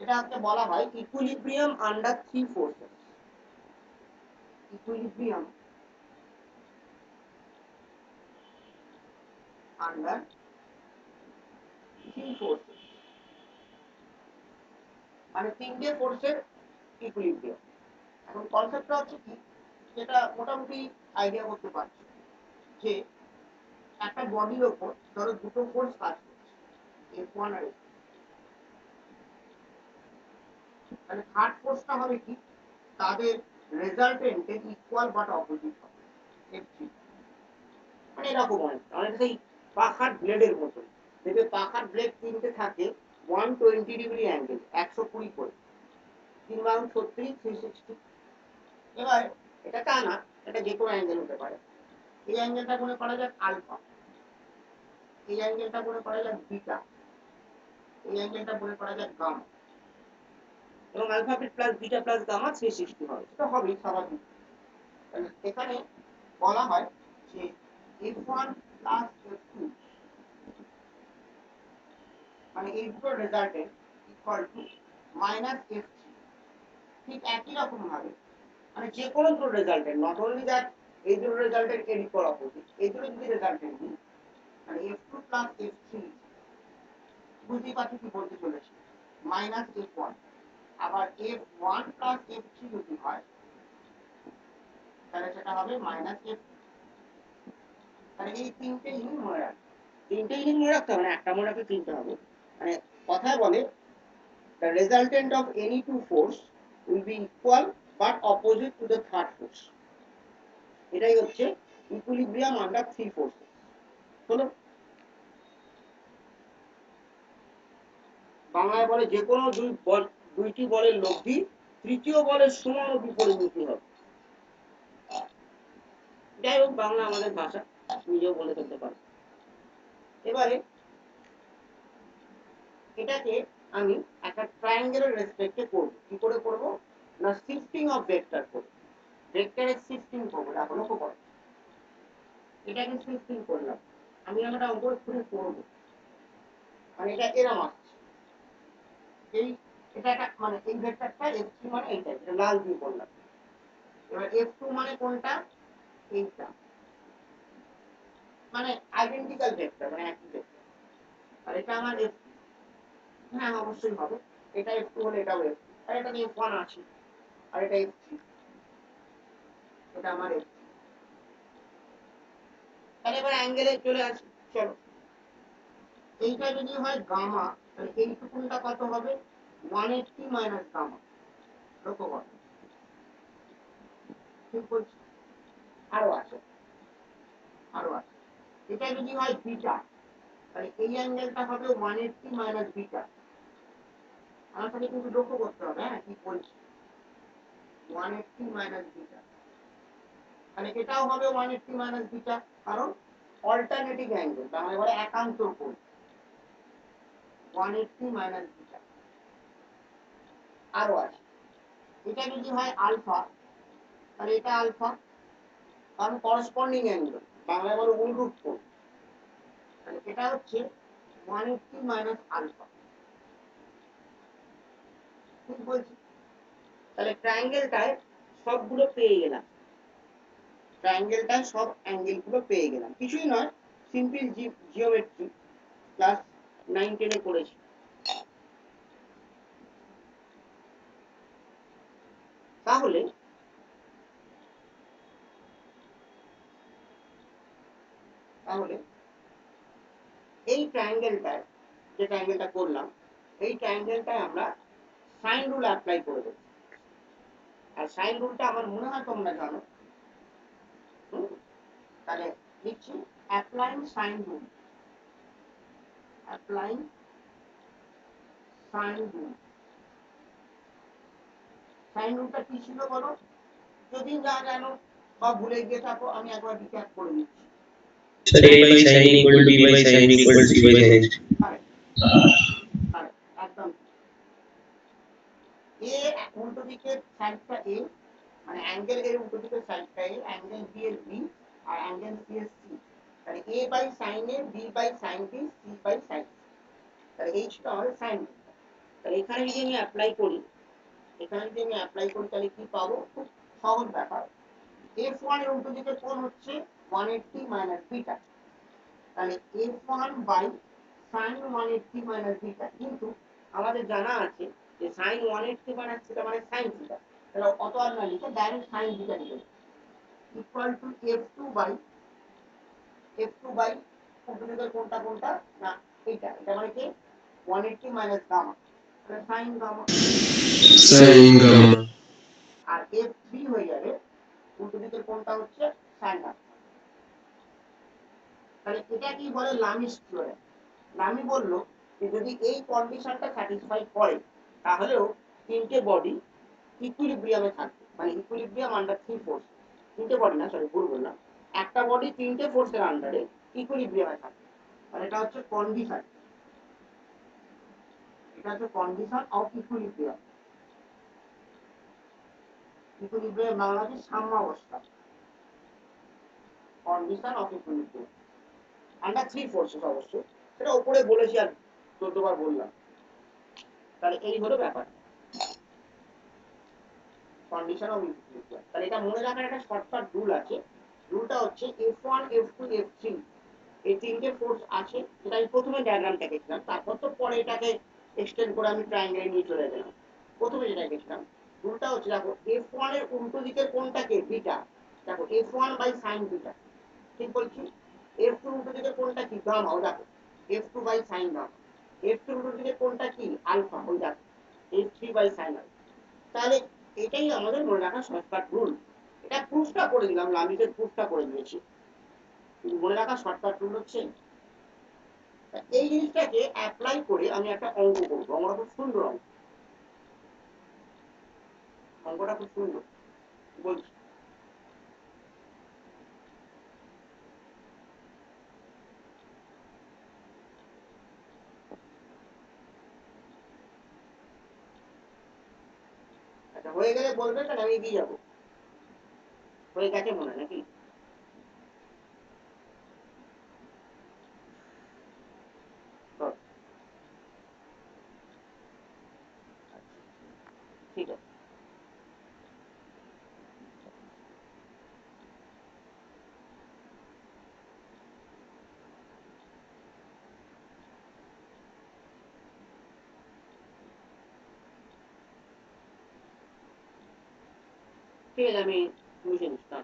এটাকে বলা হয় equilibrium under three forces. Equilibrium under three forces মানে তিনটে ফোর্সের ইকুইলিব্রিয়াম। এখন কনসেপ্টটা হচ্ছে কি, যেটা মোটামুটি আইডিয়া করতে পারছি যে একটা বডির ওপর ধরো দুটো ফোর্স কাজ করছে, F1 আর F2, তাহলে থার্ড ফোর্সটা হবে কি, তাদের রেজাল্টেন্টের ইকুয়াল বাট অপোজিট হবে, F3। মানে এরকম অনেকটা সেই পাখার ব্লেডের মতো, দেখবে পাখার ব্লেড তিনটে থাকে 120 ডিগ্রি অ্যাঙ্গেল, 120 করে, 3 360। এবার এটা তা না, এটা যে কোনো অ্যাঙ্গেল হতে পারে। এই অ্যাঙ্গেলটা মনে করা যাক আলফা, এই অ্যাঙ্গেলটা মনে করা যাক বিটা, এই অ্যাঙ্গেলটা মনে করা যাক গামা, এবং alpha plus beta plus gamma 360 হবে, এটা হবেই স্বাভাবিক। এখানে বলা হয় যে F1 প্লাস F2 মানে এই দুটো resultant equal to minus F3। ঠিক একই রকম ভাবে মানে যে কোনো দুটো রেজাল্টেন্ট, নট অনলি দ্যাট এই দুটো রেজাল্টেন্ট এর ইকুয়াল অপোজিট, এই দুটো যদি রেজাল্টেন্ট নিই মানে F2 প্লাস F3, বুঝতেই পারছি কি বলতে চলেছি, মাইনাস F1। আবার F1 প্লাস F3 যদি হয় তাহলে সেটা হবে মাইনাস F। তাহলে এই তিনটে জিনিস মনে রাখতে, তিনটে জিনিস মনে রাখতে হবে না, একটা মনে রাখতে তিনটে হবে। মানে কথায় বলে the resultant of any two force will be equal but opposite to the third force। এটাই হচ্ছে ইকুইলিব্রিয়াম আন্ডার থ্রি ফোর্সেস। হলো বাংলায় বলে যে কোনো দুইটি বলের লব্ধি তৃতীয় বলের সমান ও বিপরীতমুখী হবে। যাই হোক, বাংলা আমাদের ভাষা, নিজেও বলে ফেলতে পারো। এবারে এটাকে আমি একটা ট্রায়াঙ্গেলের রেসপেক্টে করব। কি করে করব না, শিফটিং অফ ভেক্টর করব। ভেক্টরের শিফটিং করব। দেখো লক্ষ্য করো, এটাকে শিফটিং করলাম, আমি একটা উপর খুলে করব, মানে এটা এরকম আসছে, এই এটা একটা মানে এই ভেক্টরটা F3 মানে এইটা, এটা লাল দিয়ে করলাম। এবার F2 মানে কোনটা, এইটা, মানে আইডেন্টিক্যাল ভেক্টর, মানে একই ভেক্টর। আর এটা আমার F2, হ্যাঁ অবশ্যই হবে, এটা F2 হলে এটাও F2, আর এটা F1 আছে, আর এটা F3, এটা আমার F3। তাহলে এবার অ্যাঙ্গেলে চলে আসি, চলো এইটা যদি হয় গামা, তাহলে এইটুকুনটা কত হবে, 180 মাইনাস গামা। লক্ষ্য করো, ঠিক বলছি, আরো আছে, আরো আছে। এটা যদি হয় বিটা, তাহলে এই অ্যাঙ্গেলটা হবে 180 মাইনাস বিটা। আমার সাথে কিন্তু লক্ষ্য করতে হবে, হ্যাঁ কি বলছি, 180 মাইনাস বিটা, মানে এটাও হবে 180 মাইনাস বিটা, কারণ অল্টারনেটিভ অ্যাঙ্গেল, তাহলে এবারে একান্ত কোণ, 180 মাইনাস বিটা। আরো আছে, এটা যদি হয় আলফা, তাহলে এটা আলফা, কারণ করসপন্ডিং অ্যাঙ্গেল, বাংলায় বলে অনুরূপ কোণ, তাহলে এটা হচ্ছে 180 মাইনাস আলফা। ঠিক বলছি, তাহলে ট্রায়াঙ্গেলটায় সবগুলো পেয়ে গেলাম, ট্রায়াঙ্গেলটায় সব অ্যাঙ্গেলগুলো পেয়ে গেলাম, কিছুই নয়, সিম্পল জিওমেট্রি, ক্লাস 9-10 করেছি। তাহলে তাহলে এই ট্রায়াঙ্গেলটায়, যে ট্রায়াঙ্গেলটা করলাম, এই ট্রায়াঙ্গেলটায় আমরা সাইন রুল অ্যাপ্লাই করে দেব। আর সাইন রুলটা আমার মনে হয় তোমরা জানো। তাহলে লিখছি applying sine rule, applying sine rule. Sine রুলটা কি ছিল বলো, যদি না জানো বা ভুলে গিয়ে থাকো, আমি একবার রিক্যাপ করে দিচ্ছি। A by sin equal to B by sin equal to C by sin H. একদম এ উল্টো দিকের সাইডটা এ, মানে অ্যাঙ্গেল এর উল্টো দিকের সাইডটা এ, অ্যাঙ্গেল বি এর বি, আর অ্যাঙ্গেল সি এর সি। তাহলে A by sine A, B by sine B, C by sine. তাহলে এই ছিল আমাদের সাইন। তাহলে এখানে যদি আমি অ্যাপ্লাই করি তাহলে কি পাবো? খুব সহজ ব্যাপার। f1 এর উল্টো দিকে কোণ হচ্ছে 180 মাইনাস বিটা, তাহলে f1 by sin 180 minus beta. কিন্তু আমাদের জানা আছে যে sin 180 মাইনাস থিটা মানে sin থিটা, তাহলে অত আর না লিখে ডাইরেক্ট sin থিটা লিখে ইকুয়াল টু f2 বাই উল্টো দিকের কোণটা না এটা মানে কি 180 মাইনাস গামা, তাহলে sin গামা আর f3 হয়ে যাবে উল্টো দিকের কোণটা হচ্ছে sin গামা। তাহলে এটা কি বলে লামিস থিওরেম। লামি বলল যে যদি এই কন্ডিশনটা স্যাটিসফাই করে তাহলেও তিনটে বডি ইকুইলিব্রিয়ামে থাকবে, মানে ইকুইলিব্রিয়াম আন্ডার থ্রি ফোর্স। তিনটে বডি না, সরি ভুল বললাম, একটা বডি তিনটে ফোর্সের আন্ডারে ইকুইলিব্রিয়ামে থাকবে। আর এটা হচ্ছে কন্ডিশন, অফ ইকুইলিব্রিয়াম। ইকুইলিব্রিয়াম বাংলা কি? সাম্যাবস্থা। Condition of equilibrium under three forces, অবশ্যই সেটা উপরে বলেছি আর 14 বার বললাম। তাহলে এই হলো ব্যাপার, কন্ডিশন অফ ইকুইলিব্রিয়াম। তাহলে এটা মনে রাখার একটা শর্টকাট রুল আছে। রুলটা হচ্ছে F1 F2 F3 এই তিনটে ফোর্স আছে, যেটা আমি প্রথমে ডায়াগ্রামটা এঁকেছিলাম, তারপর তো পরে এটাকে এক্সটেন্ড করে আমি ট্রায়াঙ্গেলে নিয়ে চলে গেলাম। প্রথমে যেটা এঁকেছিলাম রুলটা হচ্ছে, দেখো F1 এর উল্টো দিকের কোণটাকে বিটা, দেখো F1 বাই sin বিটা, ঠিক বলছি। F2 উল্টো দিকের কোণটা কি? গামা, ও দেখো F2 by sin gamma. F3 উল্টো দিকের কোণটা কি? আলফা, ওই দেখো F3 বাই sin আলফা। তাহলে এটাই আমাদের মনে রাখা শর্টকাট রুল। এটা প্রুফটা করে দিলাম, লামিসের প্রুফটা করে দিয়েছি। মনে রাখা শর্টকাট রুল হচ্ছে এই জিনিসটাকে অ্যাপ্লাই করে আমি একটা অঙ্ক করবো। অঙ্কটা খুব সুন্দর অঙ্কটা খুব সুন্দর বলছি। আচ্ছা, হয়ে গেলে বলবে, তাহলে আমি এগিয়ে যাবো। হয়ে গেছে মনে হয় নাকি? ঠিক আছে, ঠিক আছে, আমি বুঝে নিচ্ছি।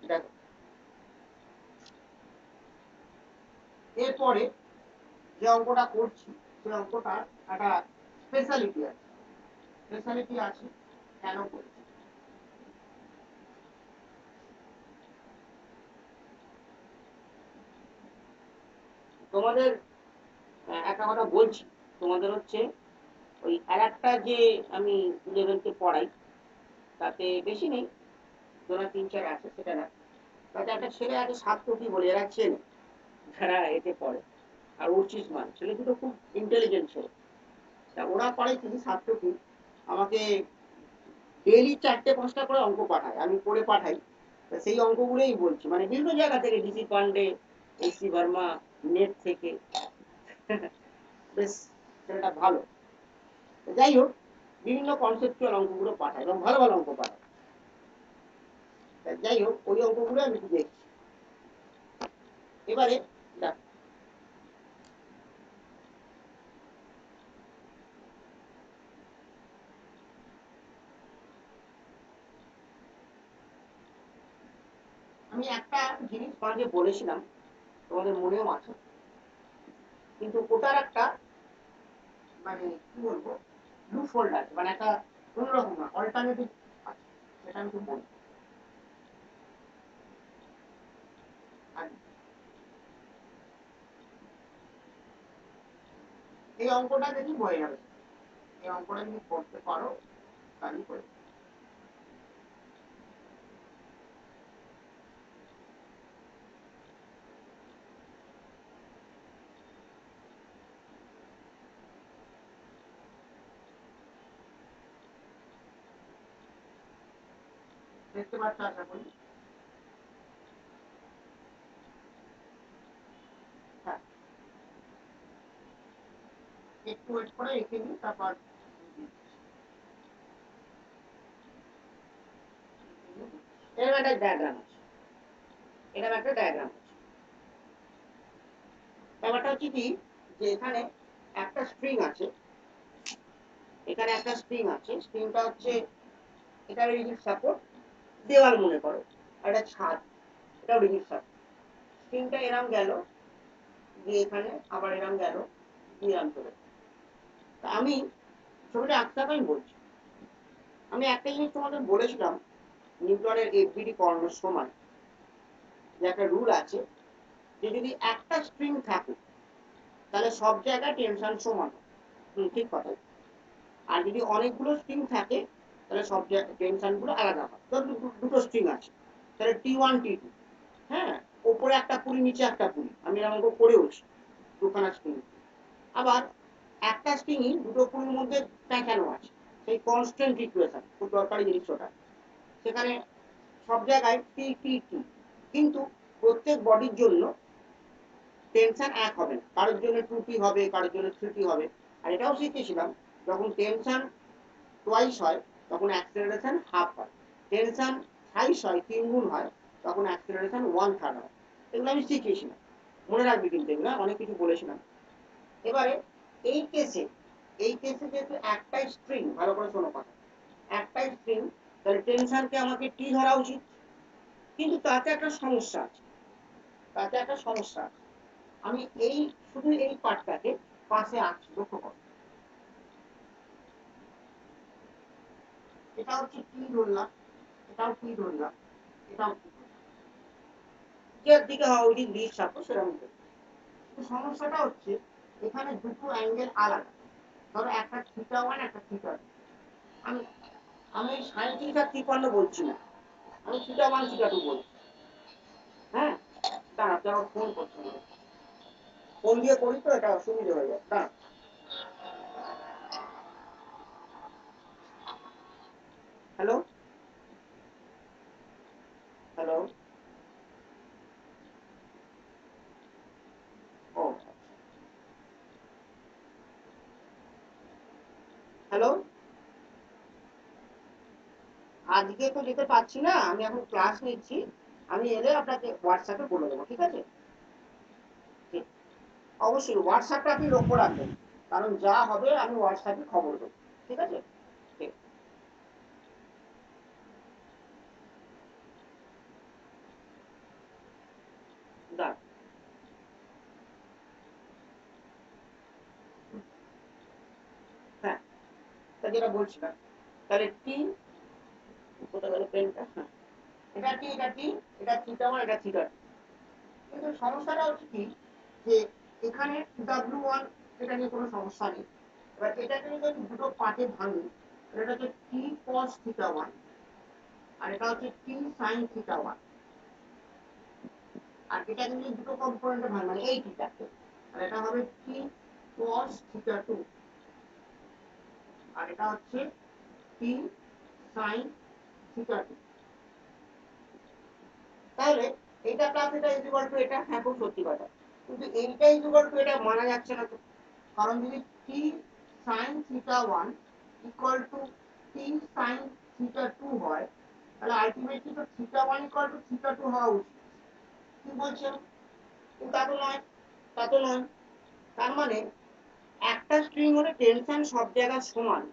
দেখো এরপরে যে অঙ্কটা করছি সেই অঙ্কটার একটা স্পেশালিটি আছে। কেন করছি? তোমাদের একটা কথা বলছি, তোমাদের হচ্ছে ওই আর একটা যে আমি 11তে পড়াই, তাতে বেশি নেই, 2 না 3 4 আছে, সেটা না। তাতে একটা ছেলে আছে সাতকটি বলে, এরা চেনে যারা এতে পড়ে, আর উর্চিস মান ছেলে দুটো খুব ইন্টেলিজেন্ট ছেলে। তা ওরা পড়ে কি সাতকটি, আমাকে ডেইলি 4টে 5টা করে অঙ্ক পাঠায়, আমি পড়ে পাঠাই। সেই অঙ্কগুলোই বলছি, মানে বিভিন্ন জায়গা থেকে, DC Pandey, HC Verma, net থেকে। বেশ ছেলেটা ভালো। যাই হোক, বিভিন্ন কনসেপচুয়াল অঙ্কগুলো পাঠায় এবং ভালো ভালো অঙ্ক পাঠায়। যাই হোক, ওই অঙ্কগুলো আমি দেখছি এবারে। দেখ, আমি একটা জিনিস তোমাকে বলেছিলাম, তোমাদের মনেও আছে, কিন্তু ওটার একটা মানে কি বলবো লুপ হোল্ড আছে, মানে একটা অন্যরকম অল্টারনেটিভ আছে, সেটা আমি একটু বলবো। আর এই অঙ্কটা যদি হয়ে যাবে, এই অঙ্কটা যদি করতে পারো তাহলে করে। দেখতে পাচ্ছ আশা করি। হ্যাঁ, একটু ওয়েট করে এঁকে নিই, তারপর এরকম একটা ডায়াগ্রাম আছে, এরকম একটা ডায়াগ্রাম আছে। ব্যাপারটা হচ্ছে কি, যে এখানে একটা স্ট্রিং আছে, এখানে একটা স্ট্রিং আছে, স্ট্রিংটা হচ্ছে এটা রিজিড সাপোর্ট, দেওয়াল মনে করো, আর এটা ছাদ, এটাও রিজিড সাপোর্ট। স্ট্রিংটা এরম গেল, দিয়ে এখানে আবার এরম গেল, দিয়ে এরম চলে। আমি ছবিটা আঁকতে আমি বলছি, আমি একটা জিনিস তোমাদের বলেছিলাম, নিউটনের এফবিডি কর্ণের সমান যে একটা রুল আছে, যে যদি একটা স্ট্রিং থাকে তাহলে সব জায়গায় টেনশন সমান। ঠিক কথা। আর যদি অনেকগুলো স্ট্রিং থাকে তাহলে সব জায়গায় টেনশন গুলো আলাদা হয়। ধর দুটো স্ট্রিং আছে, তাহলে T1 T2, হ্যাঁ, ওপরে একটা পুরি নিচে একটা পুরি, আমি এরকম করেওছি দুখানা স্ট্রিং। আবার একটা স্ট্রিংই দুটো পুরির মধ্যে প্যাঁচানো আছে, সেই কনস্ট্যান্ট ইকুয়েশন, খুব দরকারি জিনিস ওটা। সেখানে সব জায়গায় টি টি টি, কিন্তু প্রত্যেক বডির জন্য টেনশন এক হবে না, কারোর জন্য 2T হবে, কারোর জন্য 3T হবে। আর এটাও শিখেছিলাম, যখন টেনশন টোয়াইস হয় তখন অ্যাক্সেলারেশন হাফ হয়, টেনশন থাইস হয়, 3 গুণ হয়, তখন অ্যাক্সেলারেশন 1/3 হয়। এগুলো আমি শিখিয়েছিলাম, মনে রাখবি কিন্তু, এগুলো অনেক কিছু বলেছিলাম। এবারে এই কেসে যেহেতু একটাই স্ট্রিং, ভালো করে শোনো কথা, একটাই স্ট্রিং, তাহলে টেনশনকে আমাকে টি ধরা উচিত। কিন্তু তাতে একটা সমস্যা আছে, তাতে একটা সমস্যা আছে। আমি এই শুধু এই পার্টটাকে পাশে আঁকছি, লক্ষ্য করো। এটা হচ্ছে টি ধরলাম, এটাও টি ধরলাম, এটাও টি ধরলাম, যার দিকে হওয়া উচিত লিস্ট সাপোজ সেরকম। সমস্যাটা হচ্ছে এখানে দুটো অ্যাঙ্গেল আলাদা, ধরো একটা থিটা 1, একটা থিটা 2। আমি আমি সাইন থিটা 53 বলছি না, আমি থিটা 1 থিটা 2 বলছি। হ্যাঁ, দাঁড়া, আমার ফোন করছে, ফোন দিয়ে করি তো এটা অসুবিধা হয়ে যায়। দাঁড়া, হ্যালো হ্যালো, ও হ্যালো, আজকে তো যেতে পারছি না, আমি এখন ক্লাস নিচ্ছি, আমি এলে আপনাকে হোয়াটসঅ্যাপে বলে দেবো, ঠিক আছে? ঠিক, অবশ্যই হোয়াটসঅ্যাপটা আপনি লক্ষ্য রাখবেন, কারণ যা হবে আমি হোয়াটসঅ্যাপে খবর দেবো, ঠিক আছে? ঠিক, দাঁড়া, হ্যাঁ, তা যেটা বলছিলাম, তাহলে টি, কোথায় গেল পেনটা, হ্যাঁ, এটা টি, এটা টি, এটা থিটা 1, এটা থিটা 2। কিন্তু সমস্যাটা হচ্ছে কি, যে এখানে W1, এটা নিয়ে কোনো সমস্যা নেই। এবার এটাকে যদি দুটো পার্টে ভাঙি, এটা হচ্ছে টি কস থিটা 1, আর এটা হচ্ছে টি সাইন থিটা 1। আর এটা যদি দুটো কম্পোনেন্টে ভাঙি, মানে এই থিটাকে, আর এটা হবে টি কস থিটা 2, আর এটা হচ্ছে টি সাইন থিটা 2। তাহলে এটা প্লাস এটা ইজ ইকুয়াল টু এটা, হ্যাঁ খুব সত্যি কথা, কিন্তু এইটা ইজ ইকুয়াল টু এটা মানা যাচ্ছে না তো। কারণ যদি T sine theta 1 equal to T sine theta 2 হয়, তাহলে আলটিমেটলি তো থিটা 1 ইকুয়াল টু থিটা 2 হওয়া উচিত। কি বলছেন? কিন্তু তা তো নয়, তা তো নয়। তার মানে একটা স্ট্রিং হলে টেনশন সব জায়গায় সমান,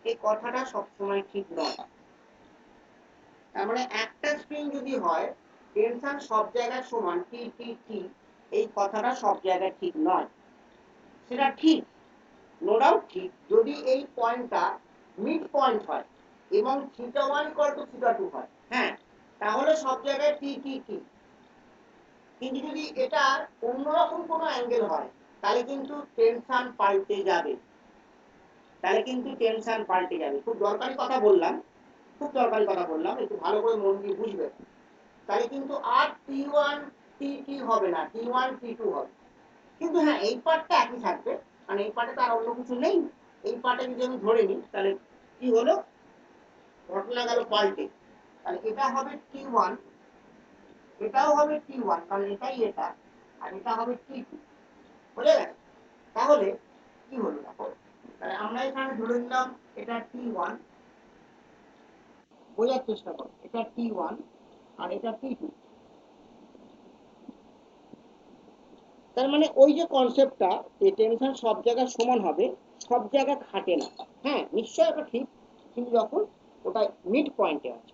এই কথাটা সব সময় ঠিক নয়। তার মানে একটা স্ট্রিং যদি হয় টেনশন সব জায়গায় সমান, টি টি টি, এই কথাটা সব জায়গায় ঠিক নয়। সেটা ঠিক, নো ডাউট ঠিক, যদি এই পয়েন্টটা মিড পয়েন্ট হয় এবং থিটা 1 ইকুয়াল টু থিটা 2 হয়, হ্যাঁ, তাহলে সব জায়গায় টি টি টি। কিন্তু যদি এটা অন্যরকম কোনো অ্যাঙ্গেল হয়, তাহলে কিন্তু টেনশন পাল্টে যাবে, তাহলে কিন্তু টেনশন পাল্টে যাবে। খুব দরকারি কথা বললাম, খুব দরকারি কথা বললাম, একটু ভালো করে মন দিয়ে বুঝবে। তাহলে কিন্তু আর T1 T2 হবে না, T1 T2 হবে। কিন্তু হ্যাঁ, এই পার্টটা একই থাকবে, মানে এই পার্টে তো আর অন্য কিছু নেই। এই পার্টে যদি আমি ধরে নিই, তাহলে কি হলো, ঘটনা গেল পাল্টে। তাহলে এটা হবে T1, এটাও হবে T1 কারণ এটাই এটা, আর এটা হবে T2, বুঝে গেছে? তাহলে কি হলো দেখো, তাহলে আমরা এখানে ধরে নিলাম এটা T1, বোঝার চেষ্টা করো, এটা T1 আর এটা T2। তার মানে ওই যে কনসেপ্টটা যে টেনশন সব জায়গায় সমান হবে, সব জায়গায় খাটে না। হ্যাঁ নিশ্চয়ই এটা ঠিক, কিন্তু যখন ওটা মিড পয়েন্টে আছে,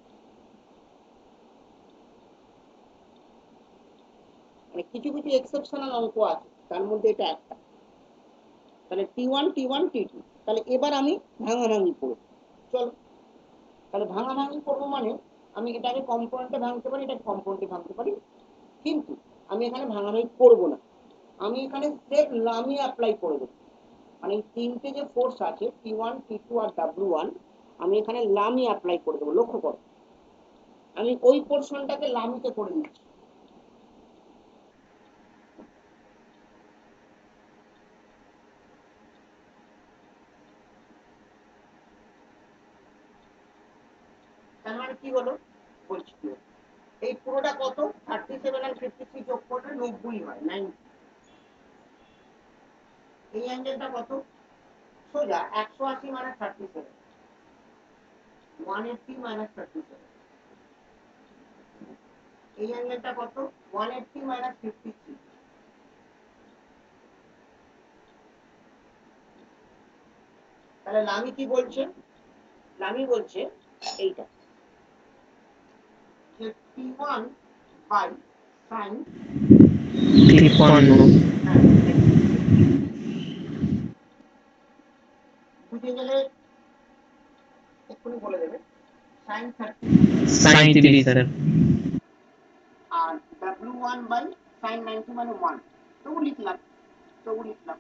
মানে কিছু কিছু এক্সেপশনাল অঙ্ক আছে, তার মধ্যে এটা একটা। তাহলে T1 T2, তাহলে এবার আমি ভাঙাভাঙি করব। চলো, তাহলে ভাঙাভাঙি করবো মানে আমি এটাকে কম্পোনেন্টে ভাঙতে পারি, এটাকে কম্পোনেন্টে ভাঙতে পারি, কিন্তু আমি এখানে ভাঙাভাঙি করব না, আমি এখানে স্টেপ লামি অ্যাপ্লাই করে দেবো। মানে তিনটে যে ফোর্স আছে T1 T2 আর W1, আমি এখানে লামি অ্যাপ্লাই করে দেবো। লক্ষ্য করো, আমি ওই পোর্শনটাকে লামিতে করে দিচ্ছি। তার মানে কি হলো বলছি, এই পুরোটা কত, 37 আর 53 যোগ করলে 90 হয়, 90। এই অ্যাঙ্গেলটা কত, সোজা 180 মানে 37, 180 মাইনাস 37। এই অ্যাঙ্গেলটা কত, 180 মাইনাস 53। তাহলে লামি কি বলছে, লামি বলছে এইটা যে T1 বাই সাইন 53 বুঝে গেলে এক্ষুনি বলে দেবে, সাইন 30 sin 3 sir আর W1 বাই সাইন 90 মানে 1, তবু লিখলাম, তবু লিখলাম।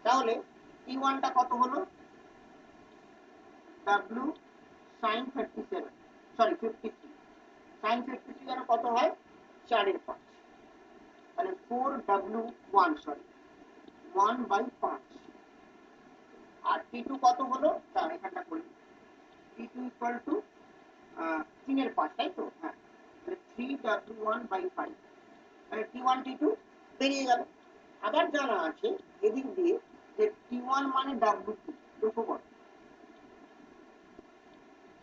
তাহলে T1 টা কত হলো, W সাইন 37, সরি 53, সাইন 53 যেন কত হয় 4/5, তাহলে 4W1, সরি 1/5। আর T2 কত হলো, তার এখানটা করি, T2 ইকুয়াল টু 3/5, তাই তো? হ্যাঁ, তাহলে 3W1/5, তাহলে T1 T2 বেরিয়ে গেল। আবার জানা আছে এদিক দিয়ে যে T1 মানে W2, লক্ষ্য করো,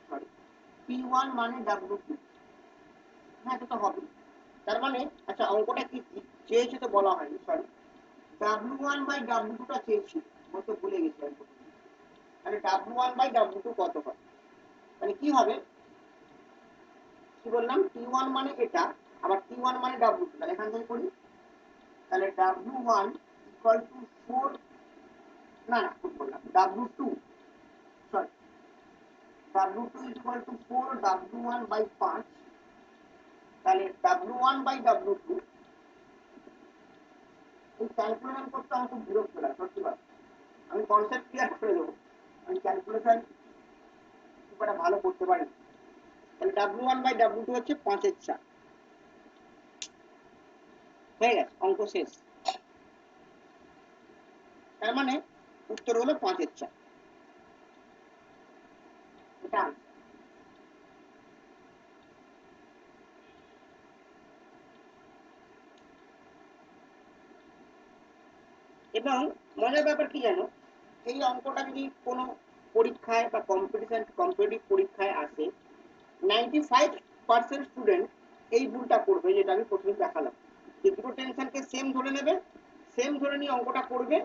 সরি T1 মানে W2, হ্যাঁ এটা তো হবে। তার মানে আচ্ছা অঙ্কটা কি চেয়েছে তো বলা হয়নি, সরি, W1/W2 টা চেয়েছি, বলতে ভুলে গেছি আমি। তাহলে W1/W2 কত হয়, মানে কি হবে, কি বললাম, T1 মানে এটা, আবার T1 মানে W2, তাহলে এখান থেকে করি, তাহলে W1 ইকুয়াল টু 4, না না ভুল বললাম, W2, sorry W2 equal to 4W1/5, তাহলে W1/W2, এই ক্যালকুলেশন করতে আমার খুব বিরক্ত লাগে সত্যি কথা, আমি কনসেপ্ট ক্লিয়ার করে দেবো, আমি ক্যালকুলেশন খুব একটা ভালো করতে পারি। তাহলে W1/W2 হচ্ছে 5/4, হয়ে গেছে, অঙ্ক শেষ। তার মানে উত্তর হলো 5/4, এটা এবং মজার ব্যাপার কি জানো, এই অঙ্কটা যদি কোনো পরীক্ষায় বা কম্পিটিটিভ পরীক্ষায় আসে, 95% স্টুডেন্ট এই ভুলটা করবে, যেটা আমি প্রথমে দেখালাম, যে দুটো টেনশনকে সেম ধরে নেবে, সেম ধরে নিয়ে অঙ্কটা করবে।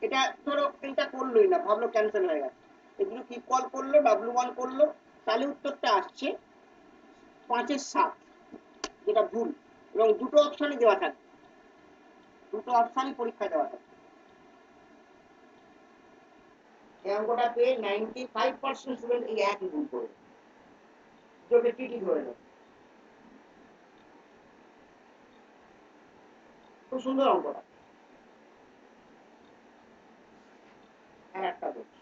এটা ধরো এইটা করলোই না, ভাবলো ক্যান্সেল হয়ে গেছে, এগুলো কি কল করলো, W1 করলো, তাহলে উত্তরটা আসছে 5/7, যেটা ভুল। এবং দুটো অপশানে দেওয়া থাকে, দুটো অপশানই পরীক্ষায় দেওয়া থাকে। এই অঙ্কটা পেয়ে 95% স্টুডেন্ট এই একই ভুল করবে, যেটা টিটি ধরে নেবে। খুব সুন্দর অঙ্কটা। আর একটা বলছি,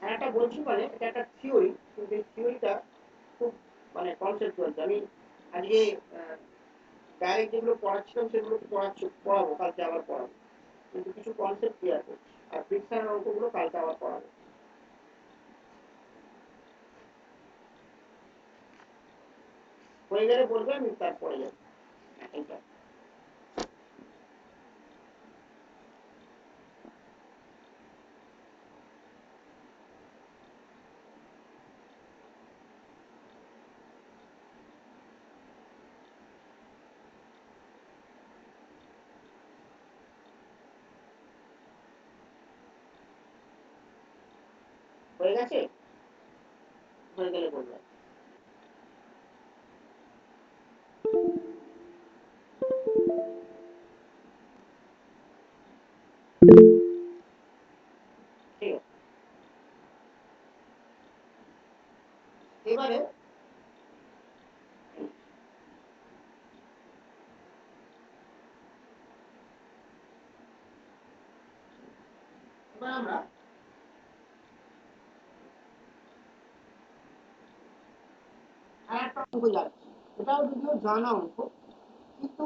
আর একটা বলছি মানে এটা একটা থিওরি, কিন্তু এই থিওরিটা খুব মানে কনসেপ্ট চলছে। আমি আজকে ডাইরেক্ট যেগুলো পড়াচ্ছিলাম সেগুলো পড়াবো, কালকে আবার পড়াবো। কিন্তু কিছু কনসেপ্ট ক্লিয়ার করছি, আর ফ্রিকশনের অঙ্কগুলো কালকে আবার পড়াবো। হয়ে গেলে বলবে, আমি তারপরে যাবো। এইটা হয়ে গেছে, হয়ে গেলে বলবে। ঠিক আছে, এবারে আমরা আর একটা অঙ্ক যাচ্ছি, এটাও যদিও জানা অঙ্ক, কিন্তু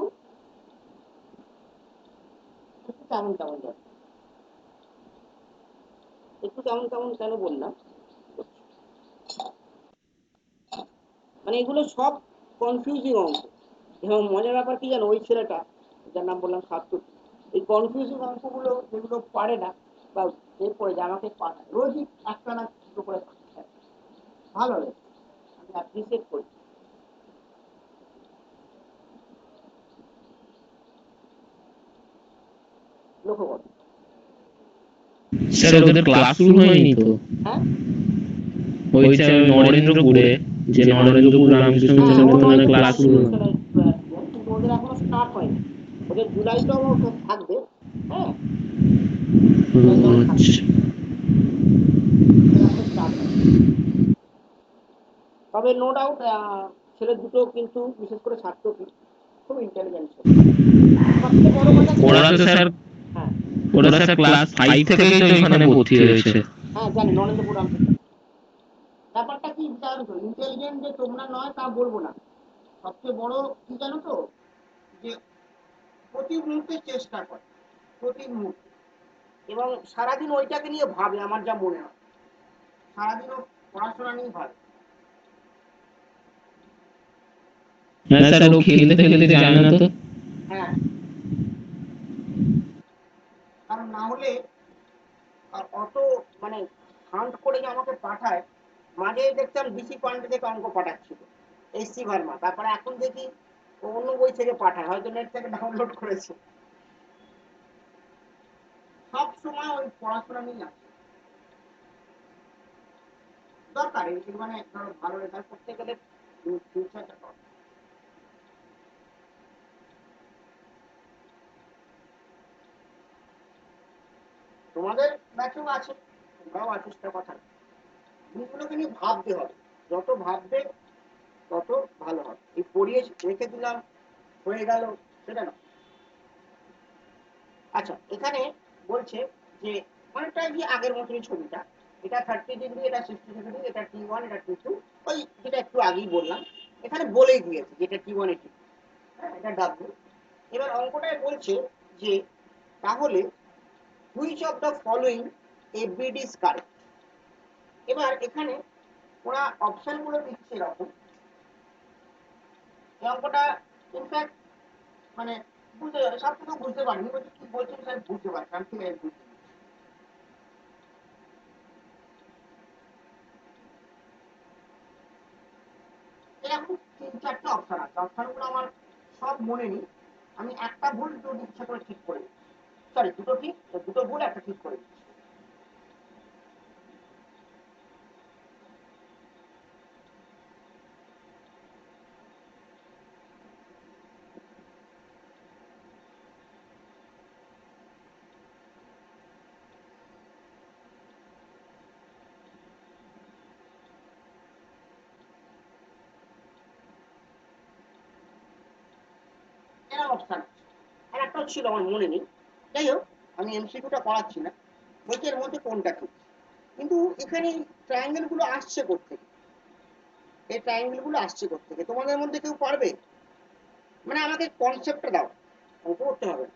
একটু কেমন কেমন যাচ্ছে। একটু কেমন কেমন কেন বললাম, মানে এগুলো সব কনফিউজিং অঙ্ক। এবং মজার ব্যাপার কি জানো, ওই ছেলেটা যার নাম বললাম সাতটুকু, এই কনফিউজিং অঙ্কগুলো যেগুলো পারে না বা এরপরে যে আমাকে পাঠায় রোজই একটা না দুটো করে পাঠায়, ভালো লাগে, আমি অ্যাপ্রিসিয়েট করি। লক্ষ্য করো। স্যার ওদের ক্লাস শুরু হয়নি তো? হ্যাঁ, ওই স্যার নরেন্দ্রপুরে, যে নরেন্দ্রপুর রামকৃষ্ণ মিশন ওখানে ক্লাস শুরু হয়নি। কিন্তু ওদের এখনো স্টার্ট হয়নি, ওদের জুলাইটাও থাকবে। হ্যাঁ, আচ্ছা, তবে নো ডাউট ছেলে দুটো কিন্তু বিশেষ করে ছাত্র খুব ইন্টেলিজেন্ট ছিল। সবচেয়ে বড় কথা ওরা তো স্যার, হ্যাঁ ওরা স্যার ক্লাস 5 থেকেই তো এখানে ভর্তি হয়েছে। হ্যাঁ জানি নরেন্দ্রপুর রামকৃষ্ণ। ব্যাপারটা কি জানো তো, ইন্টেলিজেন্ট যে তোমরা নয় তা বলবো না, সবচেয়ে বড় কি জানো তো, যে প্রতি মুহূর্তে চেষ্টা করে, প্রতি মুহূর্তে, এবং সারাদিন ওইটাকে নিয়ে ভাবে। আমার যা মনে হয় সারাদিন ও পড়াশোনা নিয়ে ভাবে। হ্যাঁ স্যার, ও খেলতে খেলতে যায় না তো? হ্যাঁ, কারণ না হলে অত মানে হান্ট করে যে আমাকে পাঠায়। মাঝে দেখতাম ডিসি পান্ডে থেকে অঙ্ক পাঠাচ্ছিল, এসসি ভার্মা, তারপরে এখন দেখি ও অন্য বই থেকে পাঠায়, হয়তো নেট থেকে ডাউনলোড করেছে। সব সময় ওই পড়াশোনা নিয়ে আছে, দরকার এই মানে ধরো ভালো রেজাল্ট করতে গেলে ফিউচারটা দরকার। তোমাদের ব্যাচেও আছে, তোমরাও আছো, সেটা কথা না। জিনিসগুলোকে নিয়ে ভাবতে হবে, যত ভাববে তত ভালো হবে। এই পড়িয়ে রেখে দিলাম হয়ে গেল, সেটা না। আচ্ছা, এখানে বলছে যে অনেকটা কি আগের মতনই ছবিটা, এটা 30 ডিগ্রি, এটা 60 ডিগ্রি, এটা T1, এটা T2, ওই যেটা একটু আগেই বললাম। এখানে বলেই দিয়েছে যেটা T1 এ T2, হ্যাঁ এটা W। এবার অঙ্কটায় বলছে যে তাহলে which of the following FBD is correct. এবার এখানে ওরা অপশন গুলো দিচ্ছে এরকম। এই অঙ্কটা ইনফ্যাক্ট মানে বুঝতে সব কিছু বুঝতে পারিনি, বলছে কি বলছেন স্যার বুঝতে পারছি, আমি ঠিক আছে বুঝতে। এরকম 3-4টে অপশন আছে, অপশনগুলো আমার সব মনে নেই। আমি একটা ভুল দুটো ইচ্ছা করে ঠিক করে দিচ্ছি, সরি দুটো ঠিক, দুটো ভুল একটা ঠিক করে দিচ্ছি। এরা অপশন আছে, আর একটা ছিল আমার মনে নেই। যাই হোক, আমি এমসিকিউটা করাচ্ছি না, বলছি এর মধ্যে কোনটা ঠিক। কিন্তু এখানে ট্রায়াঙ্গেল গুলো আসছে কোত্থেকে, এই ট্রায়াঙ্গেল গুলো আসছে কোত্থেকে, তোমাদের মধ্যে কেউ পারবে? মানে আমাকে কনসেপ্টটা দাও, অঙ্ক করতে হবে না।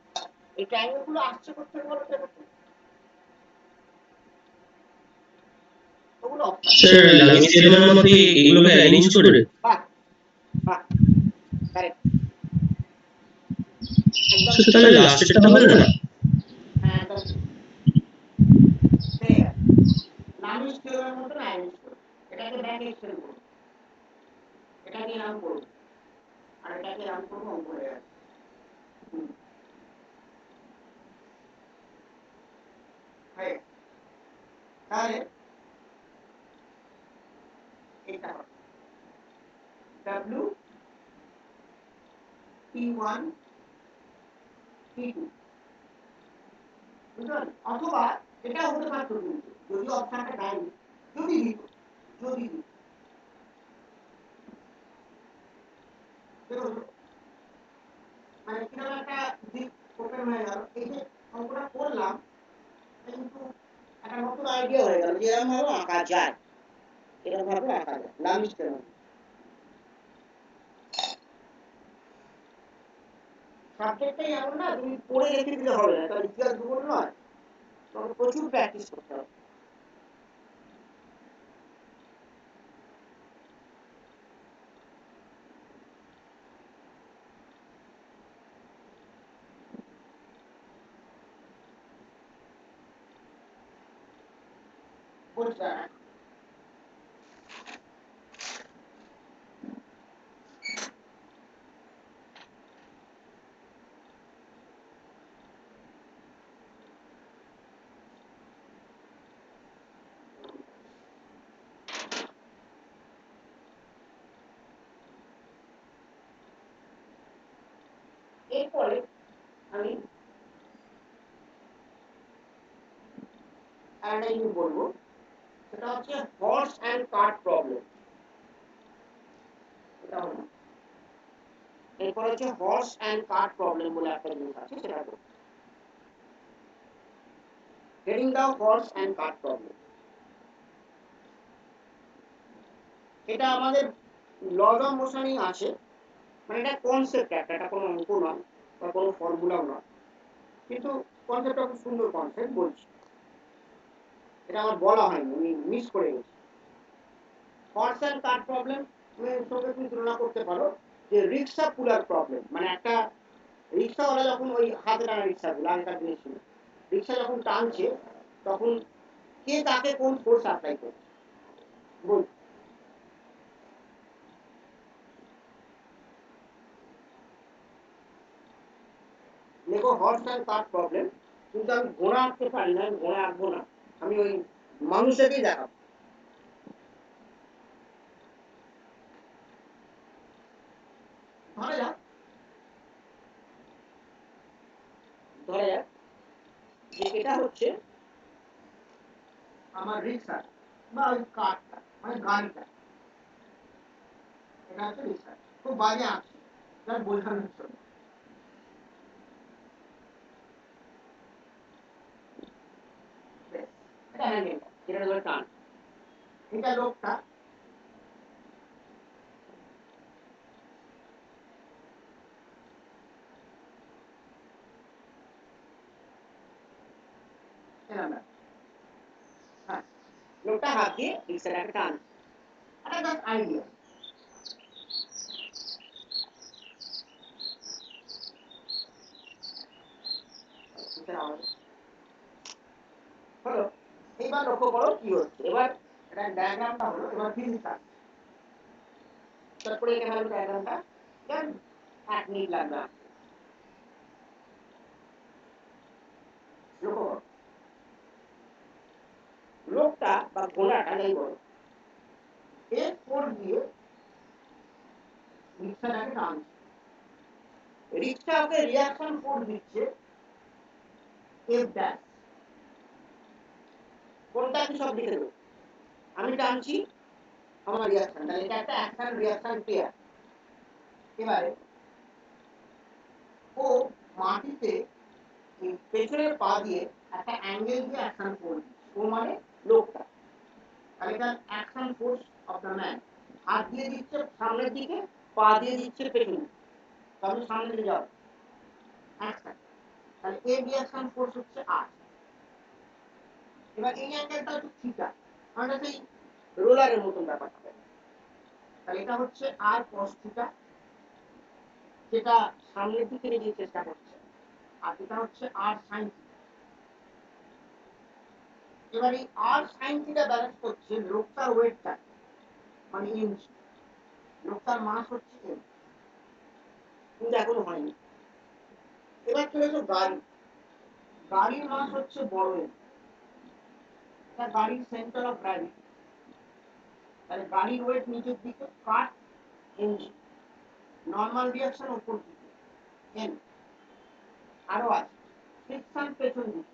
এই ট্রায়াঙ্গেল গুলো আসছে করতে বলো তো ওগুলো স্যার লামিস থিওরেমের মধ্যে এগুলোকে অ্যারেঞ্জ করে বাহ বাহ কারেক্ট একদম স্যার তাহলে লাস্টেরটা হবে না হ্যাঁ একদম ঠিক লামিস থিওরেমের মতো অ্যারেঞ্জ করো এটাকে ব্যাক এক্সটেন্ড করো এটাকে নাম করো আর এটাকে নাম করবো অঙ্ক হয়ে যাবে তাহলে এটা হবে W T1 T2 বুঝলেন অথবা এটা হতে পারতো কিন্তু যদি অপশনটা দেয়নি যদি দিত যদি দিত মানে কিরকম একটা দিক ওপেন হয়ে গেল এই যে অঙ্কটা করলাম কিন্তু একটা নতুন আইডিয়া হয়ে গেল যে এরকম ভাবে আঁকা যায় এরকম ভাবে আঁকা যায় লামিস থিওরেম সাবজেক্টটাই এমন না তুমি পড়ে রেখে দিলে হবে না তাহলে ইতিহাস ভূগোল নয় তোমাকে প্রচুর প্র্যাকটিস করতে হবে বুঝতে এরপরে আমি আরেকটা জিনিস বলবো সেটা হচ্ছে হর্স অ্যান্ড কার্ট প্রবলেম এটা হলো এরপর হচ্ছে হর্স অ্যান্ড কার্ট প্রবলেম বলে একটা জিনিস আছে সেটা করো হেডিং দাও হর্স অ্যান্ড কার্ট প্রবলেম এটা আমাদের লজ অফ মোশনই আছে মানে এটা কনসেপ্ট একটা এটা কোনো অঙ্ক নয় বা কোনো ফর্মুলাও নয় কিন্তু কনসেপ্টটা খুব সুন্দর কনসেপ্ট বলছি এটা আমার বলা হয়নি আমি মিস করে গেছি হর্স অ্যান্ড কার্ট প্রবলেম সঙ্গে তুমি তুলনা করতে পারো যে রিক্সা পুলার প্রবলেম মানে একটা রিক্সাওয়ালা যখন ওই হাতে টানা রিক্সাগুলো আগেকার দিনে ছিল রিক্সা যখন টানছে তখন কে তাকে কোন ফোর্স অ্যাপ্লাই করছে বল দেখো হর্স অ্যান্ড কার্ট প্রবলেম কিন্তু আমি ঘোড়া আঁকতে পারি না আমি ঘোড়া আঁকবো না আমি ওই মানুষটাকেই দেখাবো ধরা যাক ধরা যাক যে এটা হচ্ছে আমার রিক্সা বা ওই কারটা মানে গাড়িটা এটা হচ্ছে রিক্সা খুব বাজে আঁকছি যার বোঝানোর জন্য এটা হ্যান্ডেল যেটা ধরে টান এটা লোকটা এরকম হ্যাঁ লোকটা হাত দিয়ে রিক্সাটাকে টান এটা জাস্ট আইডিয়া হলো এইবার লক্ষ্য করো কি হচ্ছে এবার এটা ডায়াগ্রামটা হলো এবার ফিজিক্স তারপরে এখানে হলো ডায়াগ্রামটা দেন 1 মিনিট লাগবে লক্ষ্য করো লোকটা বা ঘোড়াটা যাই বলো এর ফোর দিয়ে রিক্সাটাকে টানছে রিক্সা ওকে রিয়াকশন ফোর্স দিচ্ছে এফ ড্যাশ কোনটা কি সব লিখে দেবো আমি টানছি আমার রিয়াকশন তাহলে এটা একটা অ্যাকশন রিয়াকশন পেয়ার এবারে ও মাটিতে পেছনের পা দিয়ে একটা অ্যাঙ্গেল দিয়ে অ্যাকশন ফোর্স ও মানে লোকটা তাহলে এটা action force of the man হাত দিয়ে দিচ্ছে সামনের দিকে পা দিয়ে দিচ্ছে পেছনে তাহলে সামনের দিকে যাও অ্যাকশন তাহলে এ রিঅ্যাকশন ফোর্স হচ্ছে আর। এবার এই অ্যাঙ্গেলটা হচ্ছে থিটা, মানে সেই রোলারের মতন ব্যাপারটা। তাহলে এটা হচ্ছে আর cos থিটা, যেটা সামনের দিকে নিয়ে চেষ্টা করছে, আর এটা হচ্ছে আর sin থিটা। এবার এই আর sin থিটা ব্যালেন্স করছে লোকটার ওয়েটটা, মানে ইঞ্চ, লোকটার মাস হচ্ছে এম, কিন্তু এখনো হয়নি। এবার চলে এসো গাড়ি, গাড়ির মাস হচ্ছে বড় এম, এটা গাড়ির সেন্টার অফ গ্র্যাভিটি। তাহলে গাড়ির ওয়েট নিচের দিকে, কাট ইঞ্চ, নর্মাল রিঅ্যাকশন উপর দিকে এন, আরো আছে ফ্রিকশন পেছন দিকে।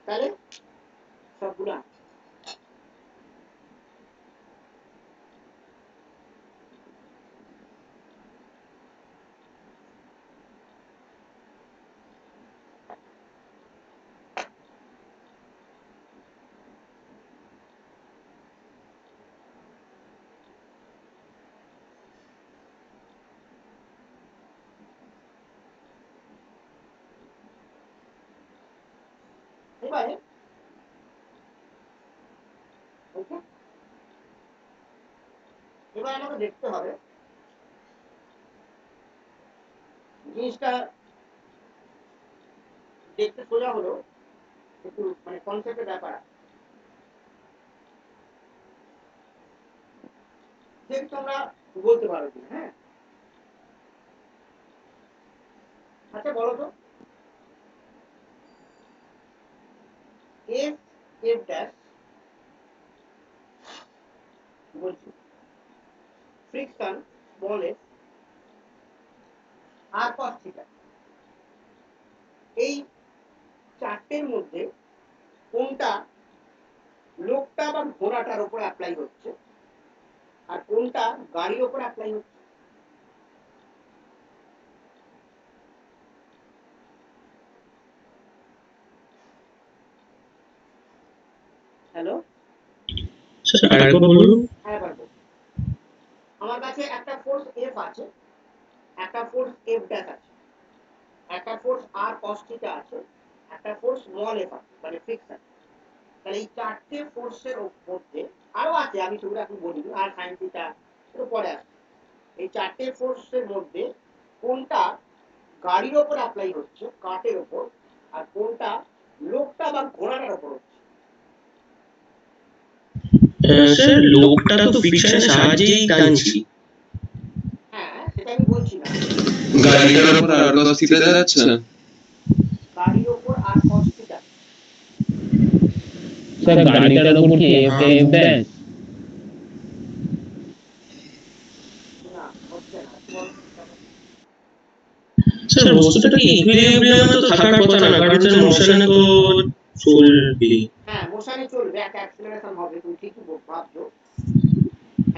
তাহলে সবগুলো এবারে ওকে, এবার আমাকে দেখতে হবে জিনিসটা দেখতে সোজা হলো, একটু মানে কনসেপ্টের ব্যাপার আছে। দেখি তোমরা বলতে পারো কি। হ্যাঁ, আচ্ছা বলো তো, এফ এফ ড্যাশ বলছি, ফ্রিকশন স্মল এফ আর cos থিটা, এই চারটের মধ্যে কোনটা লোকটা বা ঘোড়াটার উপর অ্যাপ্লাই হচ্ছে আর কোনটা গাড়ির উপর অ্যাপ্লাই হচ্ছে? হ্যালো, স্যার আরেকবার বলুন। হ্যাঁ পারবো। আমার কাছে একটা ফোর্স এফ আছে, একটা ফোর্স এফ ড্যাশ আছে, একটা ফোর্স আর cos থিটা আছে, একটা ফোর্স স্মল এফ আছে, মানে ফ্রিকশন। তাহলে এই চারটে ফোর্সের মধ্যে আরো আছে, আমি সেগুলো এখন বলিনি, আর সাইন থিটা একটু পরে আসছে। এই চারটে ফোর্সের মধ্যে কোনটা গাড়ির ওপর অ্যাপ্লাই হচ্ছে, কাঠের ওপর, আর কোনটা লোকটা বা ঘোড়াটার ওপর হচ্ছে? স্যার লোকটা তো ফ্রিকশনের সাহায্যেই টানছি। হ্যাঁ, সেটা আমি বলছি না। গাড়িটার উপর আর cos থিটা যাচ্ছে। গাড়ির ওপর আর cos থিটা, স্যার গাড়িটার উপর কি এফ এফ ড্যাশ? না হচ্ছে না, কি বলো? স্যার বস্তুটা কি ইকুইলিব্রিয়ামে তো থাকার কথা না, কারণ স্যার মোশনে তো চলবে। হ্যাঁ, মোশনে চলবে, একটা অ্যাক্সিলারেশন হবে, তুমি ঠিকই ভাবছো,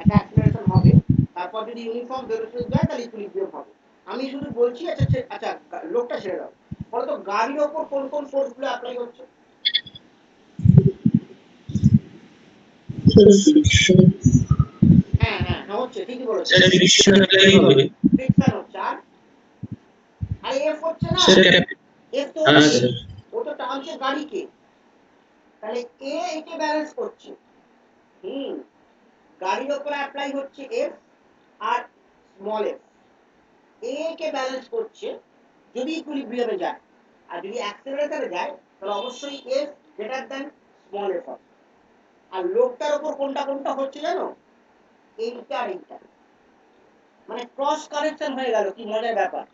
একটা অ্যাক্সিলারেশন হবে, তারপর যদি ইউনিফর্ম ভেলোসিটি যায় তাহলে ইকুইলিব্রিয়াম হবে। আমি শুধু বলছি, আচ্ছা আচ্ছা লোকটা ছেড়ে দাও, বলতো গাড়ির ওপর কোন কোন ফোর্স গুলো অ্যাপ্লাই হচ্ছে? হ্যাঁ হ্যাঁ হ্যাঁ, হচ্ছে, ঠিকই বলেছো, স্যার ফ্রিকশন অ্যাপ্লাই হবে। ফ্রিকশন হচ্ছে, আর এফ হচ্ছে না, স্যার এফ তো হ্যাঁ হচ্ছে, স্যার। ও তো টানছে গাড়িকে, তাহলে এ একে ব্যালেন্স করছে। হুম, গাড়ির ওপর অ্যাপ্লাই হচ্ছে এফ আর স্মল এফ, এ কে ব্যালেন্স করছে যদি ইকুইলিব্রিয়ামে যায়, আর যদি অ্যাক্সেলারেটরে যায় তাহলে অবশ্যই F greater than small F হবে। আর লোকটার উপর কোনটা কোনটা হচ্ছে জানো? এইটা আর এইটা, মানে ক্রস কানেকশন হয়ে গেল, কি মজার ব্যাপার,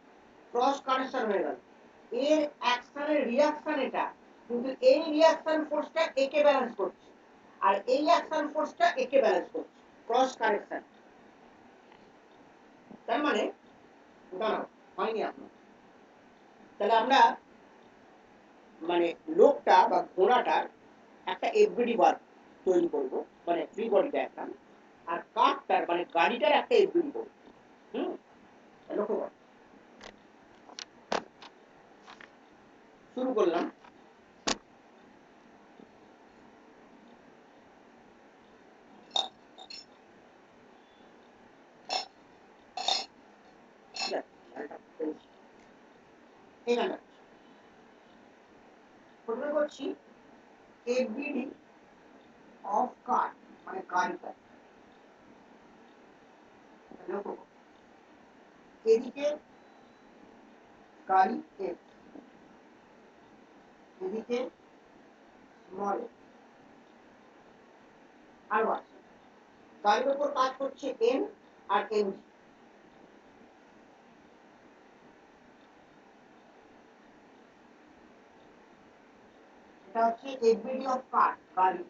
ক্রস কানেকশন হয়ে গেল। এর অ্যাকশনের রিঅ্যাকশন এটা, কিন্তু এই রিঅ্যাকশন ফোর্সটা একে ব্যালেন্স করছে, আর এই অ্যাকশন ফোর্সটা একে ব্যালেন্স করছে, ক্রস কানেকশন। তার মানে দাঁড়াও, হয়নি আপনার। তাহলে আমরা মানে লোকটা বা ঘোড়াটার একটা এফবিডি বার তৈরি করবো, মানে ফ্রি বডি ডায়াগ্রাম, আর কারটার মানে গাড়িটার একটা এফবিডি করবো। হুম, লক্ষ্য করো, শুরু করলাম। এখানে প্রথমে করছি এফবিডি অফ কার মানে গাড়িটা এদিকে গাড়ি এফ, এদিকে স্মল আর আছে গাড়ির উপর কাজ করছে এন আর এন। এটা হচ্ছে এফবিডি অফ কার গাড়ি।